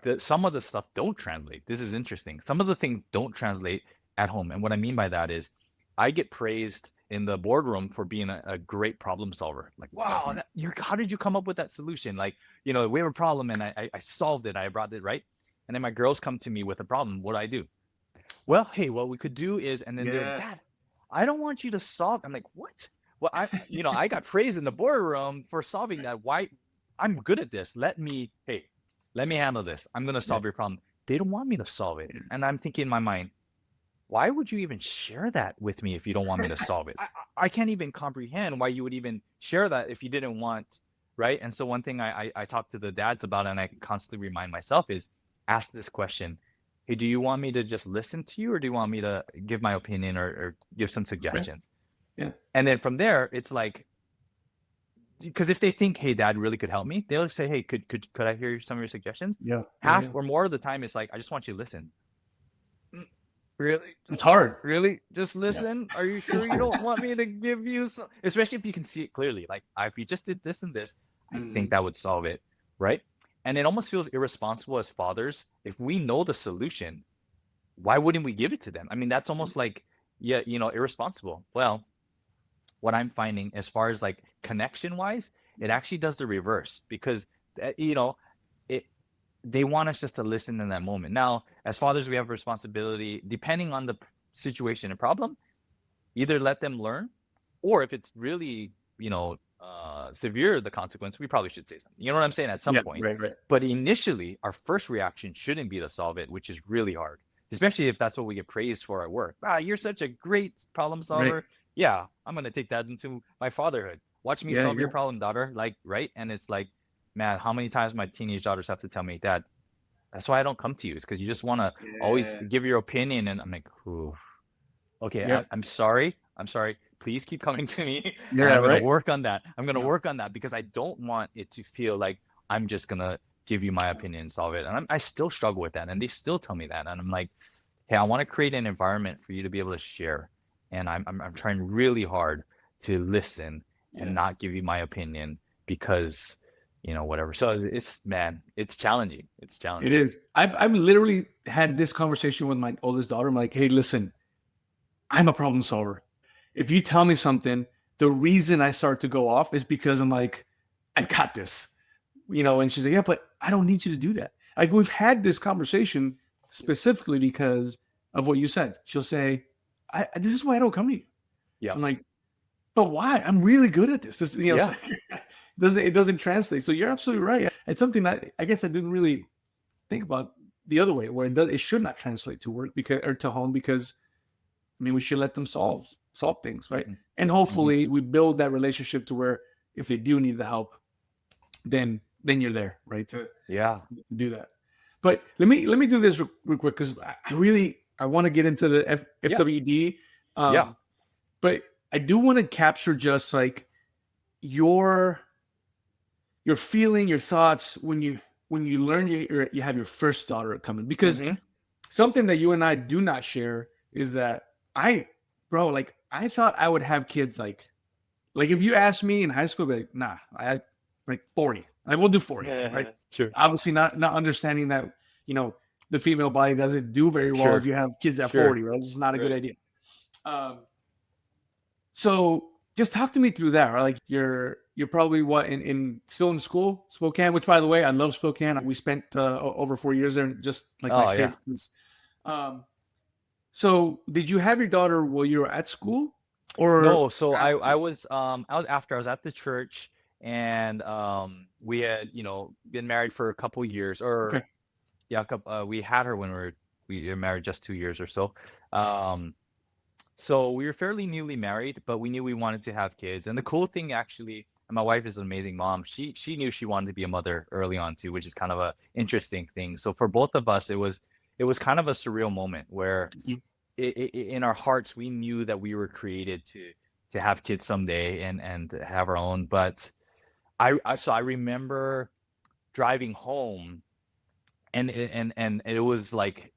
that some of the stuff don't translate. This is interesting. Some of the things don't translate at home. And what I mean by that is I get praised in the boardroom for being a great problem solver. Like, wow, how did you come up with that solution? Like, we have a problem and I solved it. I brought it, right? And then my girls come to me with a problem. What do I do? Well, hey, what we could do is, and then they're like, Dad, I don't want you to solve. I'm like, what? Well, I got praised in the boardroom for solving that. Why? I'm good at this. Hey, let me handle this. I'm going to solve your problem. They don't want me to solve it. And I'm thinking in my mind, why would you even share that with me if you don't want me to solve it? I can't even comprehend why you would even share that if you didn't want, right? And so one thing I talk to the dads about, and I constantly remind myself, is ask this question. Hey, do you want me to just listen to you, or do you want me to give my opinion, or give some suggestions? Yeah. And then from there, it's like, because if they think, hey, dad really could help me, they'll say, hey, could I hear some of your suggestions? Yeah. Half Yeah. or more of the time, it's like, I just want you to listen. Really? It's hard. Really? Just listen? Are you sure you don't want me to give you some? Especially if you can see it clearly. Like, if you just did this and this, I think that would solve it, right? And it almost feels irresponsible as fathers. If we know the solution, why wouldn't we give it to them? I mean, that's almost like, yeah, irresponsible. Well, what I'm finding as far as like connection wise, it actually does the reverse, because it they want us just to listen in that moment. Now, as fathers, we have a responsibility, depending on the situation and problem, either let them learn, or if it's really, severe, the consequence, we probably should say something. You know what I'm saying? At some point. Right. But initially, our first reaction shouldn't be to solve it, which is really hard, especially if that's what we get praised for at work. You're such a great problem solver. Right. Yeah, I'm going to take that into my fatherhood. Watch me solve your Yeah. problem, daughter. Like, right? And it's like, man, how many times my teenage daughters have to tell me, Dad, that's why I don't come to you, is because you just want to always give your opinion. And I'm like, ooh, okay, Yeah. I'm sorry. I'm sorry. Please keep coming to me. Yeah, And I'm going right. to work on that. I'm going to Yeah. work on that, because I don't want it to feel like I'm just going to give you my opinion and solve it. And I still struggle with that. And they still tell me that. And I'm like, hey, I want to create an environment for you to be able to share. And I'm trying really hard to listen and not give you my opinion, because whatever. So it's challenging. It's challenging. It is. I've literally had this conversation with my oldest daughter. I'm like, hey, listen, I'm a problem solver. If you tell me something, the reason I start to go off is because I'm like, I got this, and she's like, yeah, but I don't need you to do that. Like, we've had this conversation specifically because of what you said. She'll say, this is why I don't come to you. Yeah. I'm like, but why? I'm really good at this. It doesn't translate. So you're absolutely right. It's something that I guess I didn't really think about the other way, where it should not translate to work or to home, because we should let them solve things, right? And hopefully we build that relationship to where if they do need the help, then you're there, right? To do that. But let me do this real quick, because I want to get into the FWD. But I do want to capture just like your feeling, your thoughts when you learn you have your first daughter coming, because something that you and I do not share is that I thought I would have kids like if you asked me in high school, I'd be like, nah, I like 40. I will do 40, right? Sure. Obviously not understanding that, the female body doesn't do very well if you have kids at 40, right? It's not a good idea. So just talk to me through that. Right? Like you're probably still in school, Spokane, which by the way, I love Spokane. We spent over 4 years there, and just like my favorites. So did you have your daughter while you were at school? Or no? So I was at the church, and we had been married for a couple years, or we had her when we were married just 2 years or so. So we were fairly newly married, but we knew we wanted to have kids. And the cool thing, actually, and my wife is an amazing mom. She knew she wanted to be a mother early on too, which is kind of a interesting thing. So for both of us, it was kind of a surreal moment where in our hearts we knew that we were created to have kids someday and to have our own. But I remember driving home, and it was like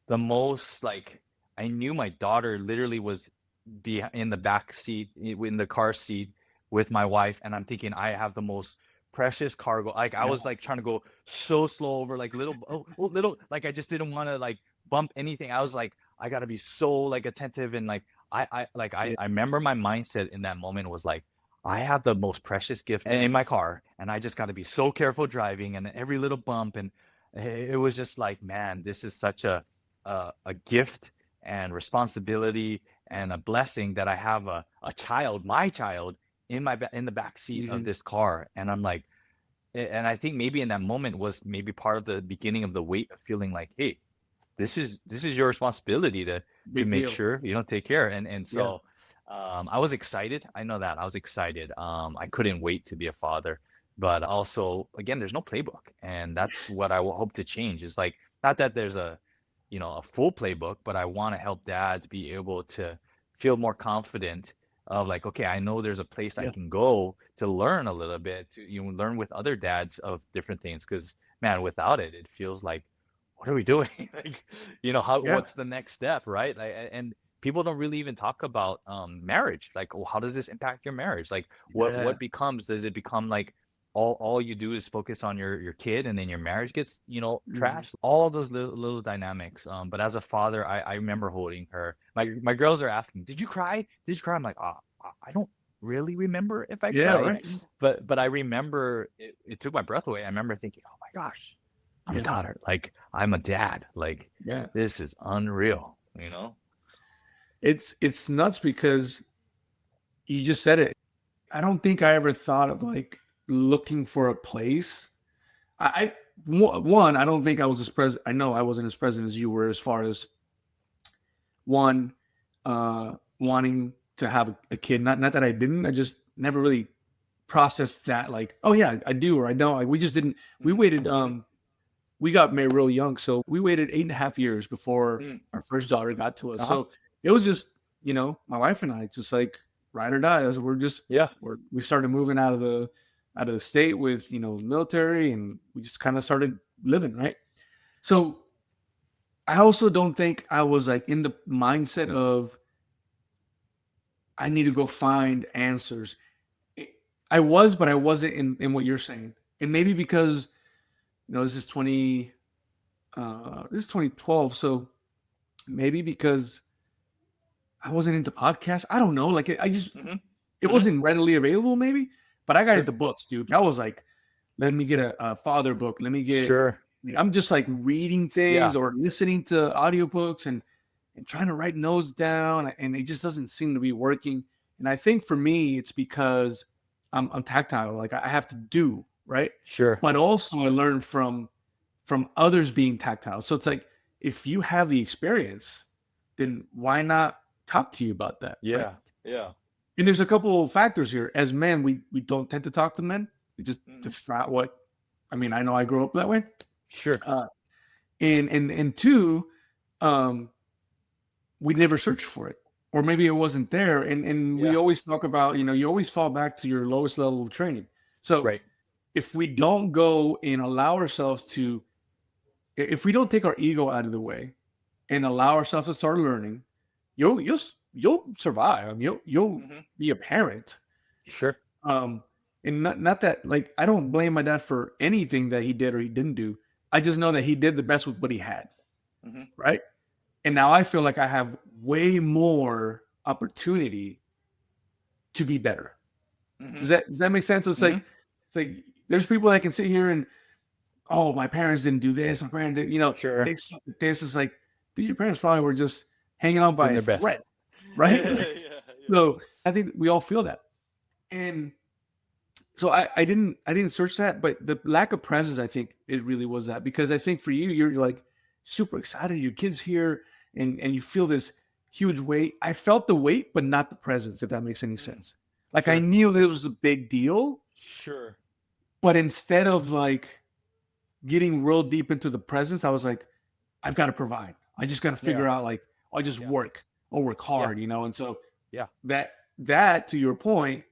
the most like. I knew my daughter literally was in the back seat, in the car seat with my wife, and I'm thinking, I have the most precious cargo. Like I was like trying to go so slow over like little, like I just didn't want to like bump anything. I was like, I gotta be so like attentive, and like I remember my mindset in that moment was like, I have the most precious gift in my car, and I just got to be so careful driving, and every little bump, and it was just like, man, this is such a gift and responsibility and a blessing that I have my child in the back seat of this car. And I'm like, and I think maybe in that moment was maybe part of the beginning of the weight of feeling like, hey, this is your responsibility to Big make deal. sure you don't take care. And Yeah. so I was excited. I know that I was excited. I couldn't wait to be a father, but also again, there's no playbook, and that's what I will hope to change. Is like not that there's a full playbook, but I want to help dads be able to feel more confident of like, okay, I know there's a place I Yeah. can go to learn a little bit, to learn with other dads of different things. Because man, without it, it feels like, what are we doing? Like, Yeah. what's the next step, right? Like, and people don't really even talk about marriage. Like, well, how does this impact your marriage? Like, Yeah. does it become like all you do is focus on your kid, and then your marriage gets Mhm. trashed? All of those little dynamics. But as a father, I remember holding her. My girls are asking, did you cry? Did you cry? I'm like, I don't really remember if I Yeah. cried, Right. but I remember it took my breath away. I remember thinking, oh my gosh, I'm a Yeah. daughter. Like, I'm a dad. Like, Yeah. this is unreal. It's nuts because you just said it. I don't think I ever thought of like looking for a place. One, I don't think I was as present. I know I wasn't as present as you were as far as one, wanting to have a kid. Not that I didn't. I just never really processed that. Like, oh yeah, I do or I don't. Like, we just didn't. We Mhm, waited. mhm, We got married real young, so we waited 8.5 years before mm, our first daughter got to us. uh-huh. So it was just my wife and I just like ride or die. As Yeah, we started moving out of the state with military, and we just kind of started living right. So I also don't think I was like in the mindset of I need to go find answers. I I was, but I wasn't in what you're saying, and maybe because this is 2012, so maybe because I wasn't into podcasts. I don't know. Like mhm, it mhm, wasn't readily available, maybe. But I got sure, into books, dude. I was like, let me get a father book. Let me get. sure, Like, I'm just like reading yeah, things or listening to audiobooks and trying to write notes down, and it just doesn't seem to be working. And I think for me, it's because I'm tactile. Like I have to do right, sure, but also I learn from others being tactile. So it's like if you have the experience, then why not talk to you about that, right? yeah, yeah, And there's a couple of factors here. As men, we don't tend to talk to men. We just mhm, that's not what I mean. I know I grew up that way. sure, Uh, and two, um, we never searched for it, or maybe it wasn't there. And we yeah, always talk about you always fall back to your lowest level of training. So right, if we don't go and allow ourselves to, if we don't take our ego out of the way and allow ourselves to start learning, you'll survive. I mean, you'll mhm, be a parent. sure, Um, and not that like I don't blame my dad for anything that he did or he didn't do. I just know that he did the best with what he had, mhm, right? And now I feel like I have way more opportunity to be better. mhm, Does that make sense? mhm, It's like there's people that can sit here and oh my parents didn't do this, my parents did, sure, they suck at this. It's like, dude, your parents probably were just hanging on by doing a their best. thread, right? Yeah, Like, yeah, so I think we all feel that. And so I didn't search that, but the lack of presence, I think it really was that because I think for you, you're like super excited, your kid's here, and you feel this huge weight. I felt the weight, but not the presence, if that makes any mm, sense. Like I sure, knew that it was a big deal, sure, but instead of like getting real deep into the presence, I was like, I've got to provide. I just got to yeah, figure out like I'll just yeah, work. I'll work yeah, hard. And so yeah, that to your point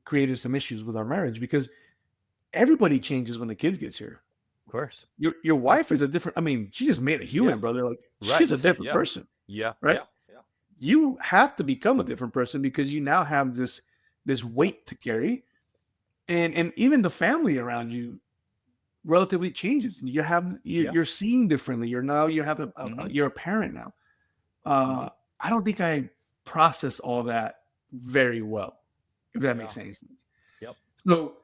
created some issues with our marriage because everybody changes when the kids gets here. of course, Your yeah, wife is a different. I mean, she just made a yeah, human, brother. Like she's a right, different yeah, person, yeah, right? yeah, yeah, You have to become a different person because you now have this yeah, weight to carry, and even the family around you relatively changes. And yeah, you're seeing differently. You have mhm, you're a parent now. mhm, I don't think I process all that very well, if that yeah, makes any sense. yep. So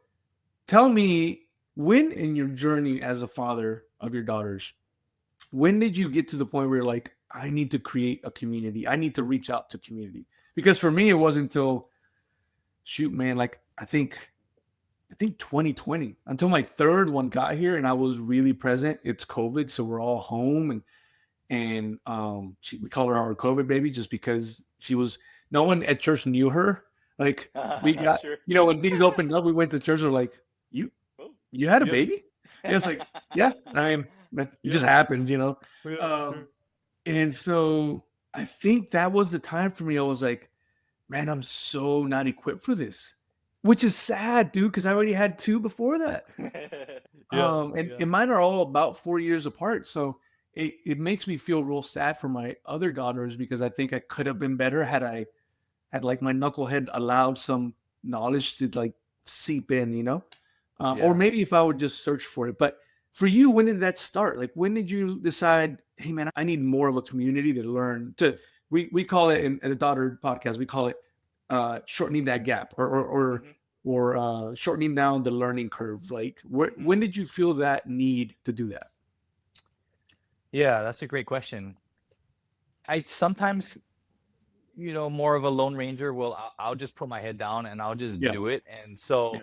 tell me, when in your journey as a father of your daughters, when did you get to the point where you're like, I need to create a community? I need to reach out to community. Because for me, it wasn't until shoot, man, like I think I think 2020 until my third one got here, and I was really present. It's COVID, so we're all home, and we call her our COVID baby just because she was. No one at church knew her. Like we got, Sure. when these opened up, we went to church. We're like, you Oh, you had a yep. baby? Yeah, it's like, yeah, it Yep. just happens. Yeah, Um, sure. and so I think that was the time for me. I was like, man, I'm so not equipped for this, which is sad, dude, because I already had two before that. Yeah, And, yeah. and mine are all about 4 years apart. So it makes me feel real sad for my other daughters because I think I could have been better had I had like my knucklehead allowed some knowledge to like seep in. Or Yeah. maybe if I would just search for it. But for you, when did that start? Like, when did you decide, hey, man, I need more of a community to learn? We call it in the daughter podcast, we call it shortening that gap Hmm. or shortening down the learning curve. Like, Hmm. when did you feel that need to do that? Yeah, that's a great question. I sometimes, more of a lone ranger. Well, I'll just put my head down and I'll just Yeah. do it. And so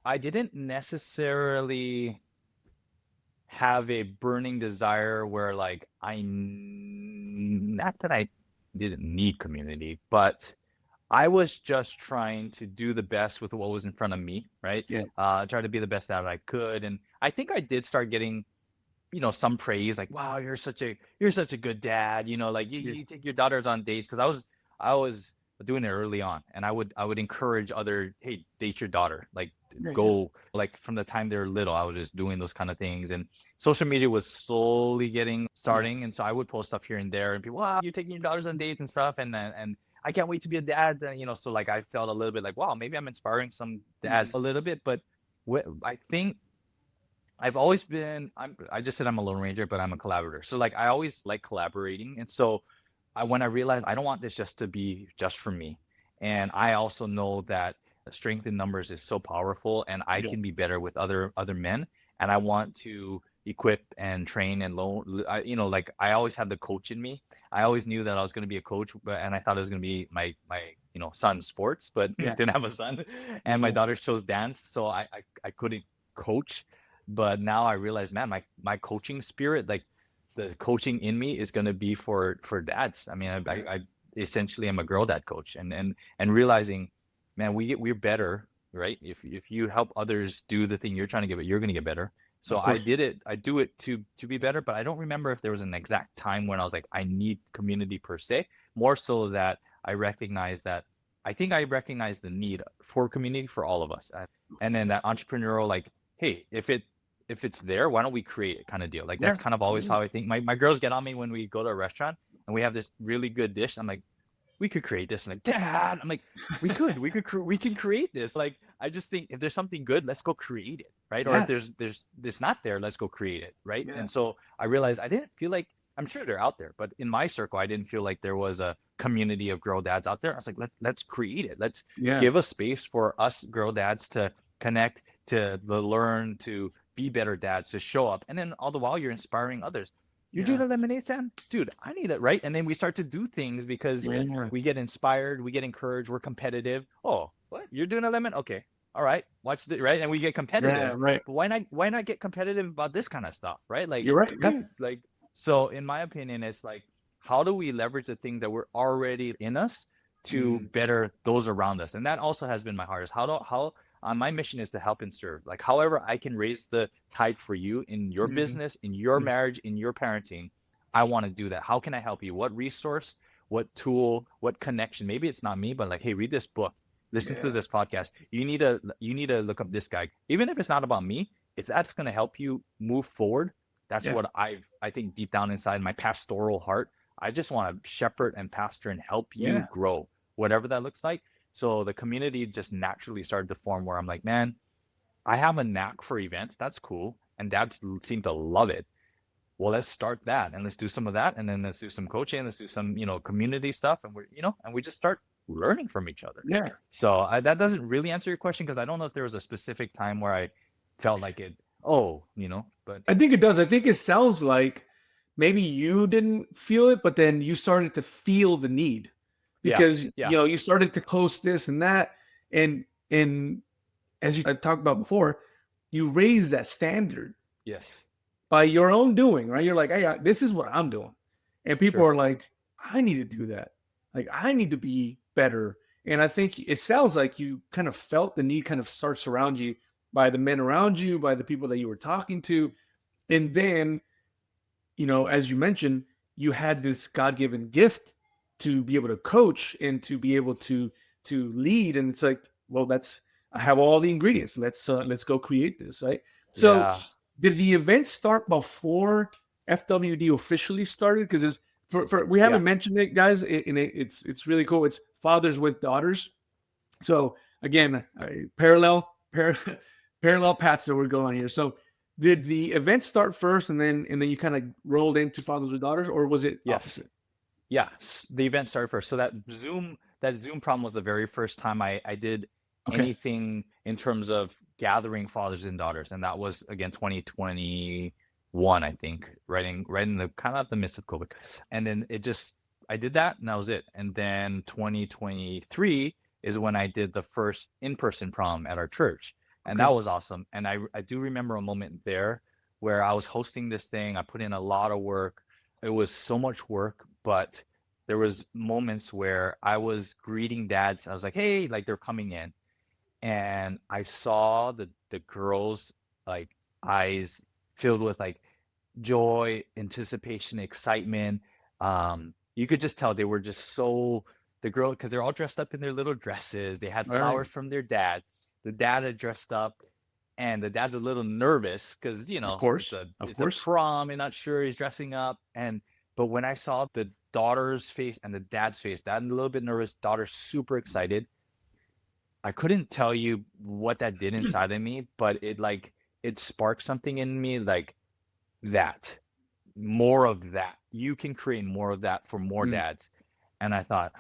I didn't necessarily have a burning desire where like not that I didn't need community, but I was just trying to do the best with what was in front of me, right? Yeah. Try to be the best that I could. And I think I did start getting, some praise, like, wow, you're such a good dad, like Yeah. you take your daughters on dates. Cause I was doing it early on, and I would encourage hey, date your daughter, like Yeah. Yeah. go, like from the time they're little, I was just doing those kind of things. And social media was slowly getting Yeah. starting. And so I would post stuff here and there, and people, wow, you're taking your daughters on dates and stuff. And I can't wait to be a dad. So like I felt a little bit like, wow, maybe I'm inspiring some dads Mhm. a little bit. But I think I've always been, I just said I'm a lone ranger, but I'm a collaborator. So like I always like collaborating. And so when I realized I don't want this just to be just for me. And I also know that strength in numbers is so powerful, and I Yeah. can be better with other men. And I want to equip and train and like I always had the coach in me. I always knew that I was going to be a coach, and I thought it was going to be my son's sports, but Yeah. didn't have a son. And my Yeah. daughters chose dance, so I couldn't coach. But now I realize, man, my coaching spirit, like the coaching in me, is going to be for dads. I mean, Yeah. I essentially am a girl dad coach, and realizing, man, we're better, right? If you help others do the thing you're trying to get, you're going to get better. So Of course. I do it to be better, but I don't remember if there was an exact time when I was like, I need community per se. More so that I think I recognize the need for community for all of us. And then that entrepreneurial, like, hey, if it's there, why don't we create it kind of deal? Like Yeah. that's kind of always how I think. My girls get on me when we go to a restaurant and we have this really good dish. I'm like, we could create this. And like, Dad, I'm like, we can create this. Like, I just think if there's something good, let's go create it, right? Or if Yeah. there's not there, let's go create it, right? Yeah. And so I realized I didn't feel like, I'm sure they're out there, but in my circle, I didn't feel like there was a community of girl dads out there. I was like, let's create it. Let's Yeah. give a space for us girl dads to connect, to learn, to be better dads, to show up. And then all the while you're inspiring others. You're doing Yeah. a lemonade stand? Dude, I need it, right? And then we start to do things because Yeah. we get inspired, we get encouraged, we're competitive. Oh, what? You're doing a lemon? Okay. All right. Watch the right. And we get Yeah. competitive. Right. But why not get competitive about this kind of stuff, right? Like, You're right. Yeah. dude, like, so in my opinion, it's like, how do we leverage the things that were already in us to Mhm. better those around us? And that also has been my hardest. How my mission is to help and serve. Like, however I can raise the tide for you in your Mhm. business, in your Mhm. marriage, in your parenting, I want to do that. How can I help you? What resource, what tool, what connection? Maybe it's not me, but like, hey, read this book, listen to Yeah. this podcast. You need to look up this guy. Even if it's not about me, if that's going to help you move forward, that's Yeah. what I think deep down inside my pastoral heart, I just want to shepherd and pastor and help you Yeah. grow, whatever that looks like. So the community just naturally started to form where I'm like, man, I have a knack for events. That's cool. And dads seem to love it. Well, let's start that, and let's do some of that. And then let's do some coaching. Let's do some, community stuff. And and we just start learning from each other. Yeah. So that doesn't really answer your question, because I don't know if there was a specific time where I felt like it, but I think it does. I think it sounds like maybe you didn't feel it, but then you started to feel the need yeah, because yeah. you started to post this and that, and as you talked about before, you raise that standard Yes. by your own doing, right? You're like, hey, this is what I'm doing. And people Sure. are like, I need to do that. Like, I need to be better. And I think it sounds like you kind of felt the need kind of starts around you by the men around you, by the people that you were talking to. And then, as you mentioned, you had this God-given gift to be able to coach and to be able to lead. And it's like, well, I have all the ingredients. Let's go create this, right? So Yeah. did the event start before FWD officially started? Because it's for we haven't Yeah. mentioned it, guys, and it's really cool. It's fathers with daughters. So again, parallel paths that we're going here. So did the event start first, and then you kind of rolled into fathers with daughters, or was it Yes. opposite? Yeah. The event started first. So that Zoom prom was the very first time I did Okay. anything in terms of gathering fathers and daughters, and that was again 2021, I think, right in the kind of the midst of COVID. And then I did that, and that was it. And then 2023 is when I did the first in-person prom at our church, and Okay. that was awesome. And I do remember a moment there where I was hosting this thing. I put in a lot of work. It was so much work, but there was moments where I was greeting dads. I was like, hey, like they're coming in. And I saw the girls' like eyes filled with like joy, anticipation, excitement. You could just tell they were just so because they're all dressed up in their little dresses. They had All right. flowers from their dad. The dad had dressed up, and the dad's a little nervous because Of it's course. a Of it's a course. prom and not sure he's dressing up. And but when I saw the daughter's face and the dad's face, dad a little bit nervous, daughter super excited. I couldn't tell you what that did inside of me, but it sparked something in me like that. More of that. You can create more of that for more Mm. dads. And I thought,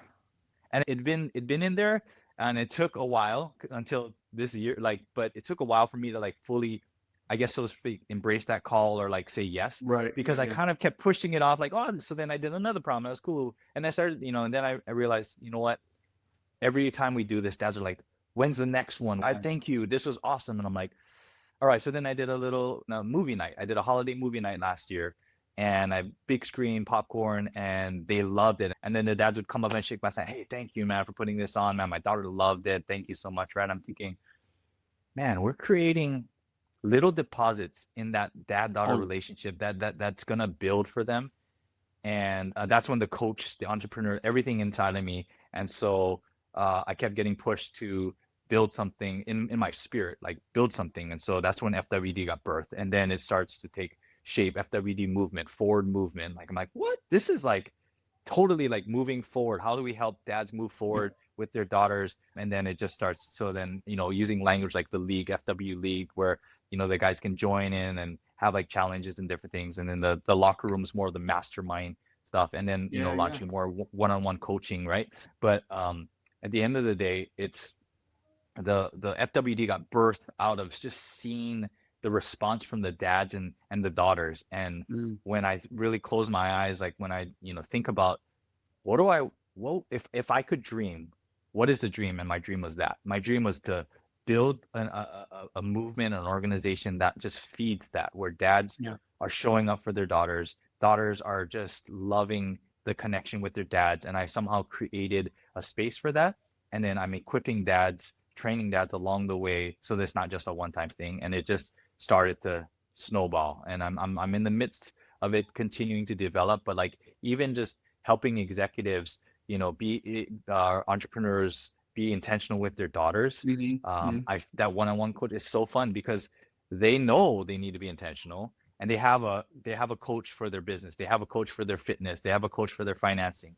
and it'd been in there, and it took a while until this year, but it took a while for me to like fully, I guess, so to speak, embrace that call or like say yes, Right. because I Yeah. kind of kept pushing it off, like, oh, so then I did another prom, that was cool. And I started, and then I realized, you know what, every time we do this, dads are like, when's the next one? I thank you, this was awesome. And I'm like, all right. So then I did a little movie night. I did a holiday movie night last year, and I big screen popcorn, and they loved it. And then the dads would come up and shake my hand, hey, thank you, man, for putting this on, man. My daughter loved it. Thank you so much. Right. I'm thinking, man, we're creating little deposits in that dad-daughter Oh, relationship that's gonna build for them. And that's when the coach, the entrepreneur, everything inside of me. And so I kept getting pushed to build something in my spirit, like build something. And so that's when FWD got birthed. And then it starts to take shape, FWD movement, forward movement. Like, I'm like, what? This is like totally like moving forward. How do we help dads move yeah. forward with their daughters? And then it just starts. So then, using language like the league, FW league, where, the guys can join in and have like challenges and different things. And then the locker room is more of the mastermind stuff. And then, Yeah. Yeah. launching more one-on-one coaching. Right. But at the end of the day, it's the FWD got birthed out of just seeing the response from the dads and the daughters. And Mm. when I really close my eyes, like when I, think about if I could dream, what is the dream? And my dream was that. My dream was to build a movement, an organization that just feeds that, where dads Yeah. are showing up for their daughters. Daughters are just loving the connection with their dads. And I somehow created a space for that. And then I'm equipping dads, training dads along the way, so that's not just a one-time thing. And it just started to snowball. And I'm in the midst of it continuing to develop. But like even just helping executives, be entrepreneurs, be intentional with their daughters. That one-on-one coach is so fun because they know they need to be intentional, and they have a coach for their business. They have a coach for their fitness. They have a coach for their financing.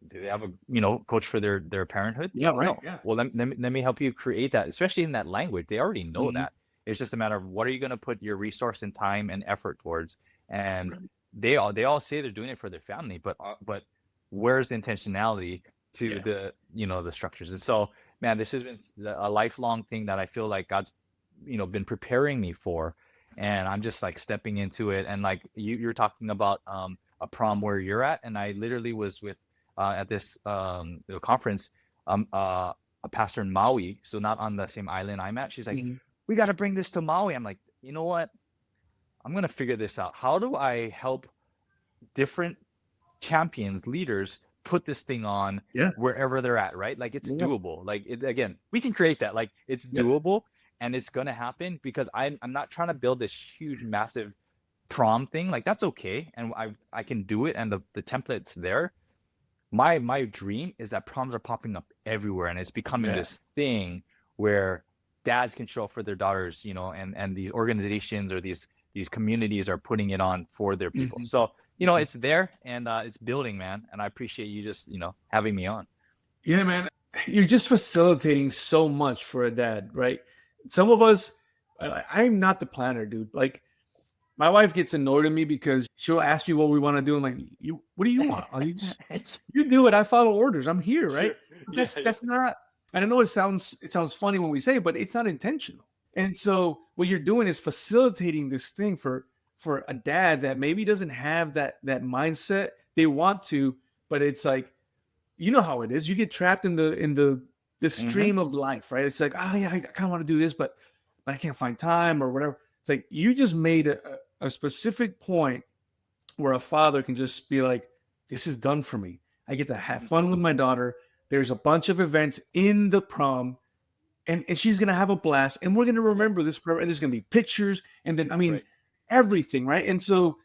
Do they have a coach for their parenthood? Yeah. Right. No. Yeah. Well, let me help you create that, especially in that language. They already know Mhm. that. It's just a matter of what are you going to put your resource and time and effort towards. And Right. they all say they're doing it for their family, but where's the intentionality to Yeah. the structures? And so, man, this has been a lifelong thing that I feel like God's been preparing me for, and I'm just like stepping into it. And like you're talking about a prom where you're at, and I literally was with at this conference. a pastor in Maui, so not on the same island I'm at. She's like, Mhm. we got to bring this to Maui. I'm like, you know what? I'm going to figure this out. How do I help different champions, leaders put this thing on Yeah. wherever they're at, right? Like it's Yeah. doable. Like again, we can create that. Like it's Yeah. doable and it's going to happen because I'm not trying to build this huge, massive prom thing. Like that's okay. And I can do it. And the template's there. My dream is that proms are popping up everywhere and it's becoming Yeah. this thing where dads can show up for their daughters, you know, and these organizations or these communities are putting it on for their people. Mhm. So, you know, it's there and it's building, man. And I appreciate you just, you know, having me on. Yeah, man. You're just facilitating so much for a dad, right? Some of us, I'm not the planner, dude. Like, my wife gets annoyed at me because she'll ask me what we want to do. I'm like, what do you want? You do it. I follow orders. I'm here, right? But that's not. And I know it sounds funny when we say it, but it's not intentional. And so what you're doing is facilitating this thing for a dad that maybe doesn't have that mindset. They want to, but it's like, you know how it is. You get trapped in the stream of life, right? It's like, oh yeah, I kind of want to do this, but I can't find time or whatever. It's like you just made a specific point where a father can just be like, this is done for me. I get to have fun with my daughter. There's a bunch of events in the prom, and she's gonna have a blast, and we're gonna remember this forever. And there's gonna be pictures, and then I mean, Right. everything, right? And so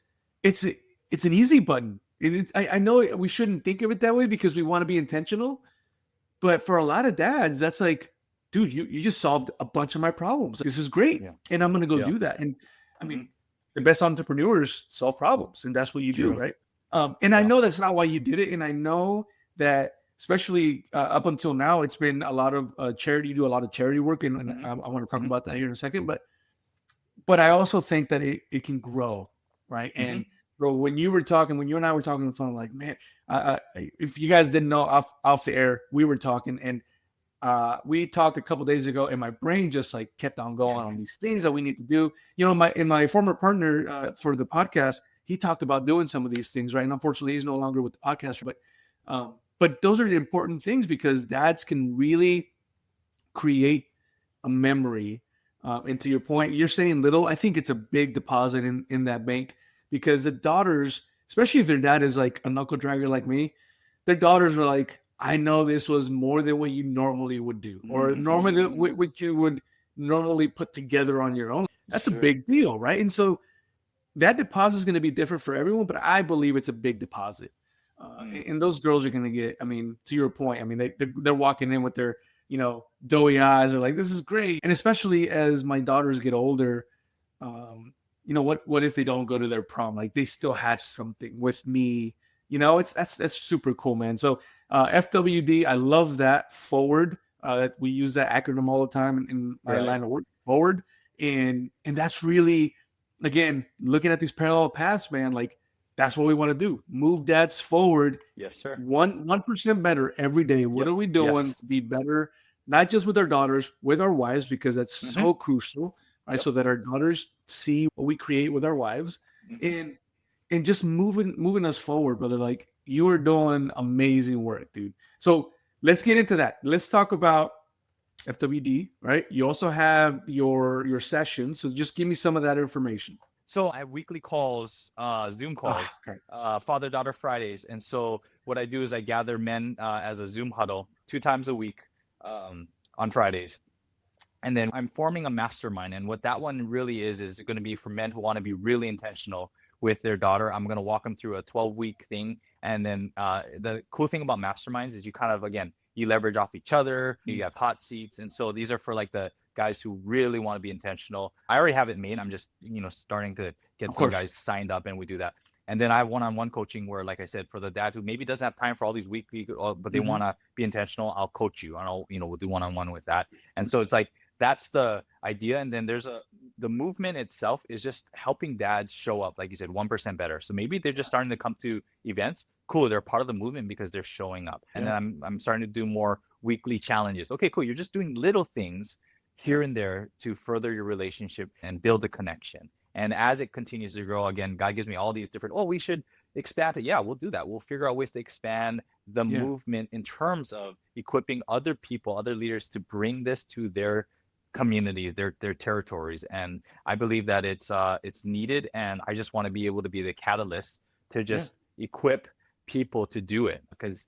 it's it's an easy button. I know we shouldn't think of it that way because we want to be intentional, but for a lot of dads, that's like, dude, you just solved a bunch of my problems. This is great, Yeah. and I'm gonna go Yeah. do that. And I mean, Mhm. the best entrepreneurs solve problems, and that's what you do, True. right? And I Yeah. know that's not why you did it, and I know that especially up until now, it's been a lot of charity. You do a lot of charity work, and Mhm. I want to talk Mhm. about that here in a second. But I also think that it can grow, right? Mhm. And bro, when you and I were talking on the phone, like, man, if you guys didn't know, off the air, we were talking, and we talked a couple days ago, and my brain just like kept on going on these things that we need to do. You know, my former partner for the podcast, he talked about doing some of these things, right? And unfortunately, he's no longer with the podcast. But those are the important things because dads can really create a memory. And to your point, you're saying little. I think it's a big deposit in that bank because the daughters, especially if their dad is like a knuckle dragger like me, their daughters are like, I know this was more than what you normally would do, or normally what you would normally put together on your own. That's a Sure. big deal, right? And so that deposit is going to be different for everyone, but I believe it's a big deposit. And those girls are going to get, I mean, to your point, I mean, they're walking in with their, doughy eyes. They're like, this is great. And especially as my daughters get older, what if they don't go to their prom? Like they still have something with me. That's super cool, man. So FWD, I love that forward. That we use that acronym all the time in my Right. line of work, forward. And that's really, again, looking at these parallel paths, man, like that's what we want to do. Move dads forward Yes, sir. 1% better every day. What Yep. are we doing Yes. to be better, not just with our daughters, with our wives, because that's Mhm. so crucial, right? Yep. So that our daughters see what we create with our wives, and just moving us forward, brother. Like you are doing amazing work, dude. So let's get into that. Let's talk about FWD, right? You also have your sessions, so just give me some of that information. So I have weekly calls, Zoom calls, Okay. father-daughter Fridays. And so what I do is I gather men as a Zoom huddle 2 times a week on Fridays. And then I'm forming a mastermind. And what that one really is going to be for men who want to be really intentional with their daughter. I'm going to walk them through a 12-week thing. And then the cool thing about masterminds is you kind of, again, you leverage off each other, you have hot seats. And so these are for like the guys who really want to be intentional. I already have it made. I'm just, starting to get Of some course. guys signed up and we do that. And then I have one-on-one coaching where, like I said, for the dad who maybe doesn't have time for all these weekly, but they want to be intentional, I'll coach you. And we'll do one-on-one with that. And so it's like, that's the idea. And then the movement itself is just helping dads show up, like you said, 1% better. So maybe they're just starting to come to events. Cool, they're part of the movement because they're showing up. And then I'm starting to do more weekly challenges. Okay, cool. You're just doing little things here and there to further your relationship and build a connection. And as it continues to grow, again, God gives me all these different, we should expand it, yeah, we'll do that. We'll figure out ways to expand the Yeah. movement in terms of equipping other people, other leaders to bring this to their communities, their territories. And I believe that it's needed. And I just want to be able to be the catalyst to Yeah. just equip people to do it. Because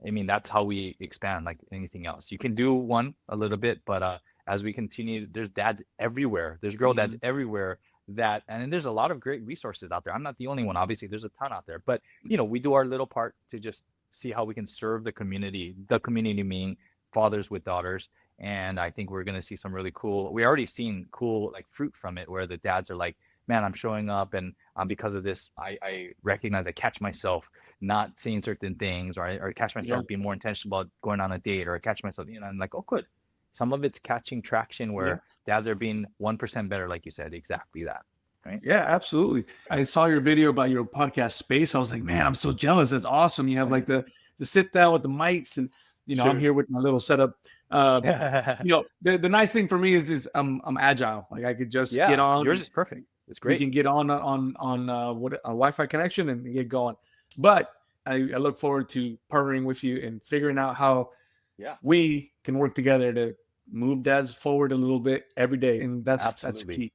I mean, that's how we expand like anything else. You can do one a little bit, but as we continue, there's dads everywhere. There's girl dads Mhm. everywhere that, and there's a lot of great resources out there. I'm not the only one. Obviously, there's a ton out there, but you know, we do our little part to just see how we can serve the community. The community meaning fathers with daughters. And I think we're going to see some really cool, we already seen cool like fruit from it where the dads are like, man, I'm showing up and because of this, I recognize I catch myself not saying certain things, or I catch Yeah. myself being more intentional about going on a date, or I catch myself, you know, I'm like, oh, good. Some of it's catching traction Yeah. where dads are being 1% better, like you said, exactly that, right? Yeah, absolutely. I saw your video about your podcast space. I was like, man, I'm so jealous. That's awesome. You have like the sit down with the mics, and I'm Sure. here with my little setup. The nice thing for me is I'm agile. Like I could just get Yeah, on. yours is perfect. It's We great. can get on what a Wi-Fi connection and get going. But I look forward to partnering with you and figuring out how Yeah, we can work together to move dads forward a little bit every day, and that's absolutely. key.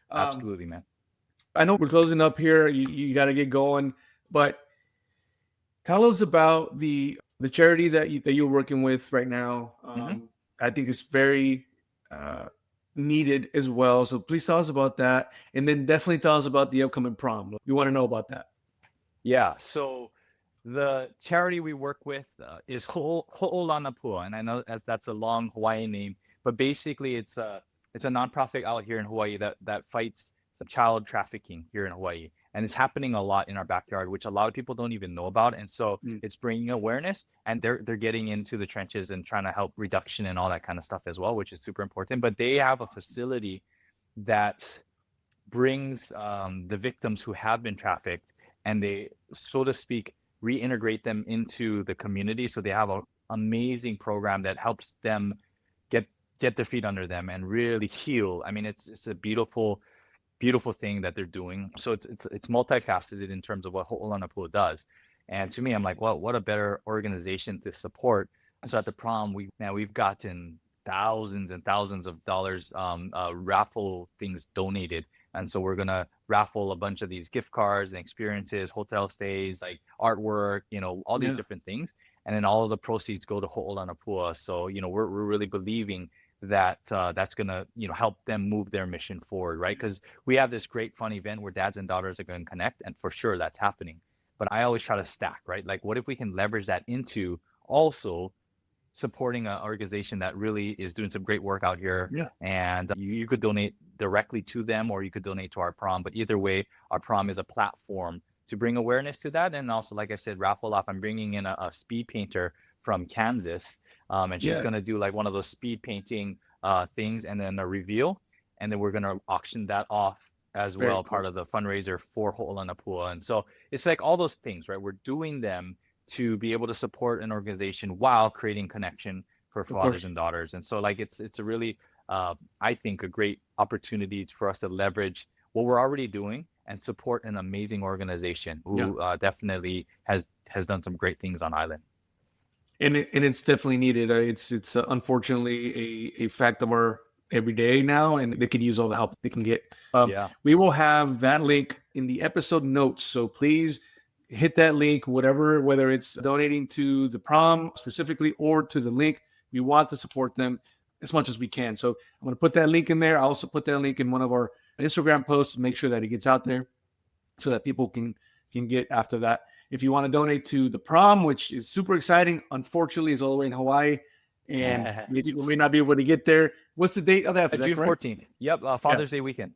Um, Absolutely, man. I know we're closing up here. You got to get going, but tell us about the charity that you're working with right now. Hmm. I think it's very uh, needed as well. So please tell us about that, and then definitely tell us about the upcoming prom. We want to know about that. Yeah. So the charity we work with is Ho'ola Nā Pua, and I know that's a long Hawaiian name, but basically it's a nonprofit out here in Hawaii that fights child trafficking here in Hawaii, and it's happening a lot in our backyard, which a lot of people don't even know about, and so Mm. it's bringing awareness, and they're getting into the trenches and trying to help reduction and all that kind of stuff as well, which is super important. But they have a facility that brings the victims who have been trafficked, and they, so to speak, reintegrate them into the community. So they have an amazing program that helps them get get their feet under them and really heal. I mean, it's a beautiful thing that they're doing. So it's multifaceted in terms of what Ho'ola Nā Pua does. And to me, I'm like, well, what a better organization to support. So at the prom, we've gotten thousands and thousands of dollars raffle things donated. And so we're gonna raffle a bunch of these gift cards and experiences, hotel stays, like artwork, all these Yeah, different things. And then all of the proceeds go to Ho'ola Nā Pua. So, we're really believing that that's gonna, help them move their mission forward, right? Because we have this great fun event where dads and daughters are going to connect, and for sure that's happening. But I always try to stack, right? Like, what if we can leverage that into also supporting an organization that really is doing some great work out here? yeah, And you could donate directly to them, or you could donate to our prom. But either way, our prom is a platform to bring awareness to that. And also, like I said, raffle off. I'm bringing in a speed painter from Kansas, and she's yeah. going to do like one of those speed painting things, and then a reveal. And then we're going to auction that off as Very well, part cool. of the fundraiser for Ho'ola Nā Pua. And so it's like all those things, right? We're doing them to be able to support an organization while creating connection for Of fathers course. and daughters. And so like it's a really I think a great opportunity for us to leverage what we're already doing and support an amazing organization Yeah. who definitely has done some great things on island. And it's definitely needed. It's unfortunately a fact of our everyday now, and they can use all the help they can get. Yeah. We will have that link in the episode notes, so please hit that link. Whether it's donating to the prom specifically or to the link, we want to support them as much as we can. So I'm going to put that link in there. I'll also put that link in one of our Instagram posts. Make sure that it gets out there so that people can get after that. If you want to donate to the prom, which is super exciting, unfortunately is all the way in Hawaii, and people may not be able to get there. What's the date of that? Is that June correct? 14th. Yep, Yeah. Father's Day weekend.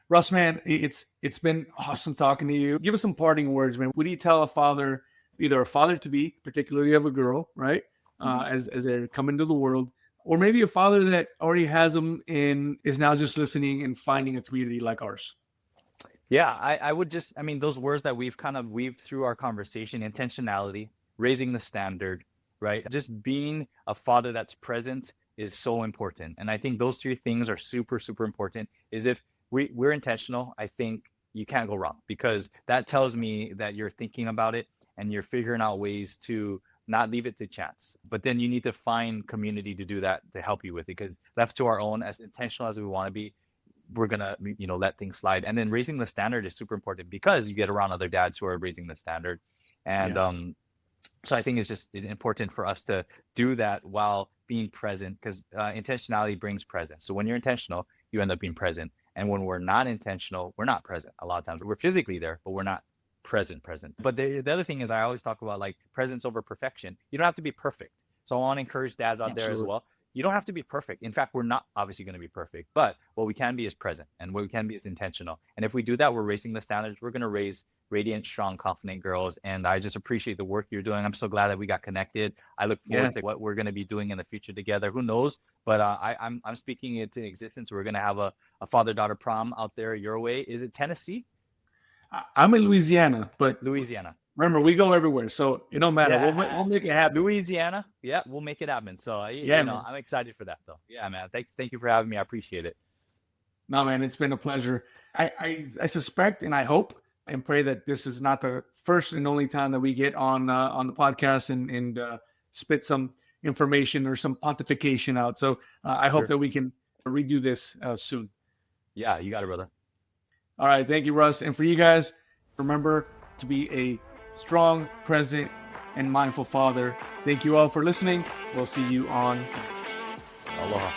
Russ, man, it's been awesome talking to you. Give us some parting words, man. What do you tell a father, either a father to be, particularly of a girl, right, Mhm. as they're coming to the world, or maybe a father that already has them and is now just listening and finding a community like ours? Yeah, I would just, I mean, those words that we've kind of weaved through our conversation: intentionality, raising the standard, right? Just being a father that's present is so important. And I think those three things are super, super important. Is if we're intentional, I think you can't go wrong, because that tells me that you're thinking about it and you're figuring out ways to not leave it to chance. But then you need to find community to do that, to help you with it, because left to our own, as intentional as we want to be, we're gonna, let things slide. And then raising the standard is super important, because you get around other dads who are raising the standard. And so I think it's just important for us to do that while being present, because intentionality brings presence. So when you're intentional, you end up being present. And when we're not intentional, we're not present. A lot of times we're physically there, but we're not present. But the other thing is, I always talk about like presence over perfection. You don't have to be perfect. So I want to encourage dads out there as well. You don't have to be perfect. In fact, we're not obviously going to be perfect, but what we can be is present, and what we can be is intentional. And if we do that, we're raising the standards. We're going to raise radiant, strong, confident girls. And I just appreciate the work you're doing. I'm so glad that we got connected. I look forward to what we're going to be doing in the future together. Who knows? But I'm speaking it into existence. We're going to have a father-daughter prom out there your way. Is it Tennessee? I'm in Louisiana, but Louisiana. Remember, we go everywhere, so it don't matter. Yeah. We'll make it happen. Louisiana, yeah, we'll make it happen. So I'm excited for that, though. Yeah, man. Thank you for having me. I appreciate it. No, man, it's been a pleasure. I suspect and I hope and pray that this is not the first and only time that we get on the podcast and spit some information or some pontification out. So I hope that we can redo this soon. Yeah, you got it, brother. All right, thank you, Russ. And for you guys, remember to be a strong, present, and mindful father. Thank you all for listening. We'll see you on. Aloha.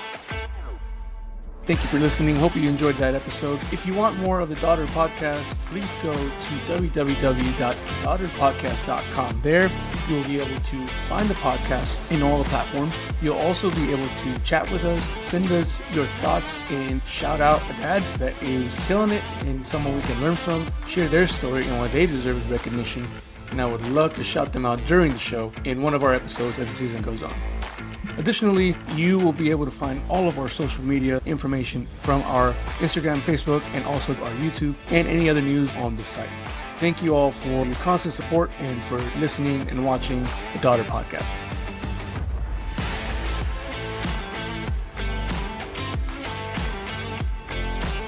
Thank you for listening. Hope you enjoyed that episode. If you want more of the Daughter Podcast, please go to www.daughterpodcast.com. There, you'll be able to find the podcast in all the platforms. You'll also be able to chat with us, send us your thoughts, and shout out a dad that is killing it and someone we can learn from, share their story and why they deserve recognition. And I would love to shout them out during the show in one of our episodes as the season goes on. Additionally, you will be able to find all of our social media information from our Instagram, Facebook, and also our YouTube, and any other news on this site. Thank you all for your constant support and for listening and watching the Daughter Podcast.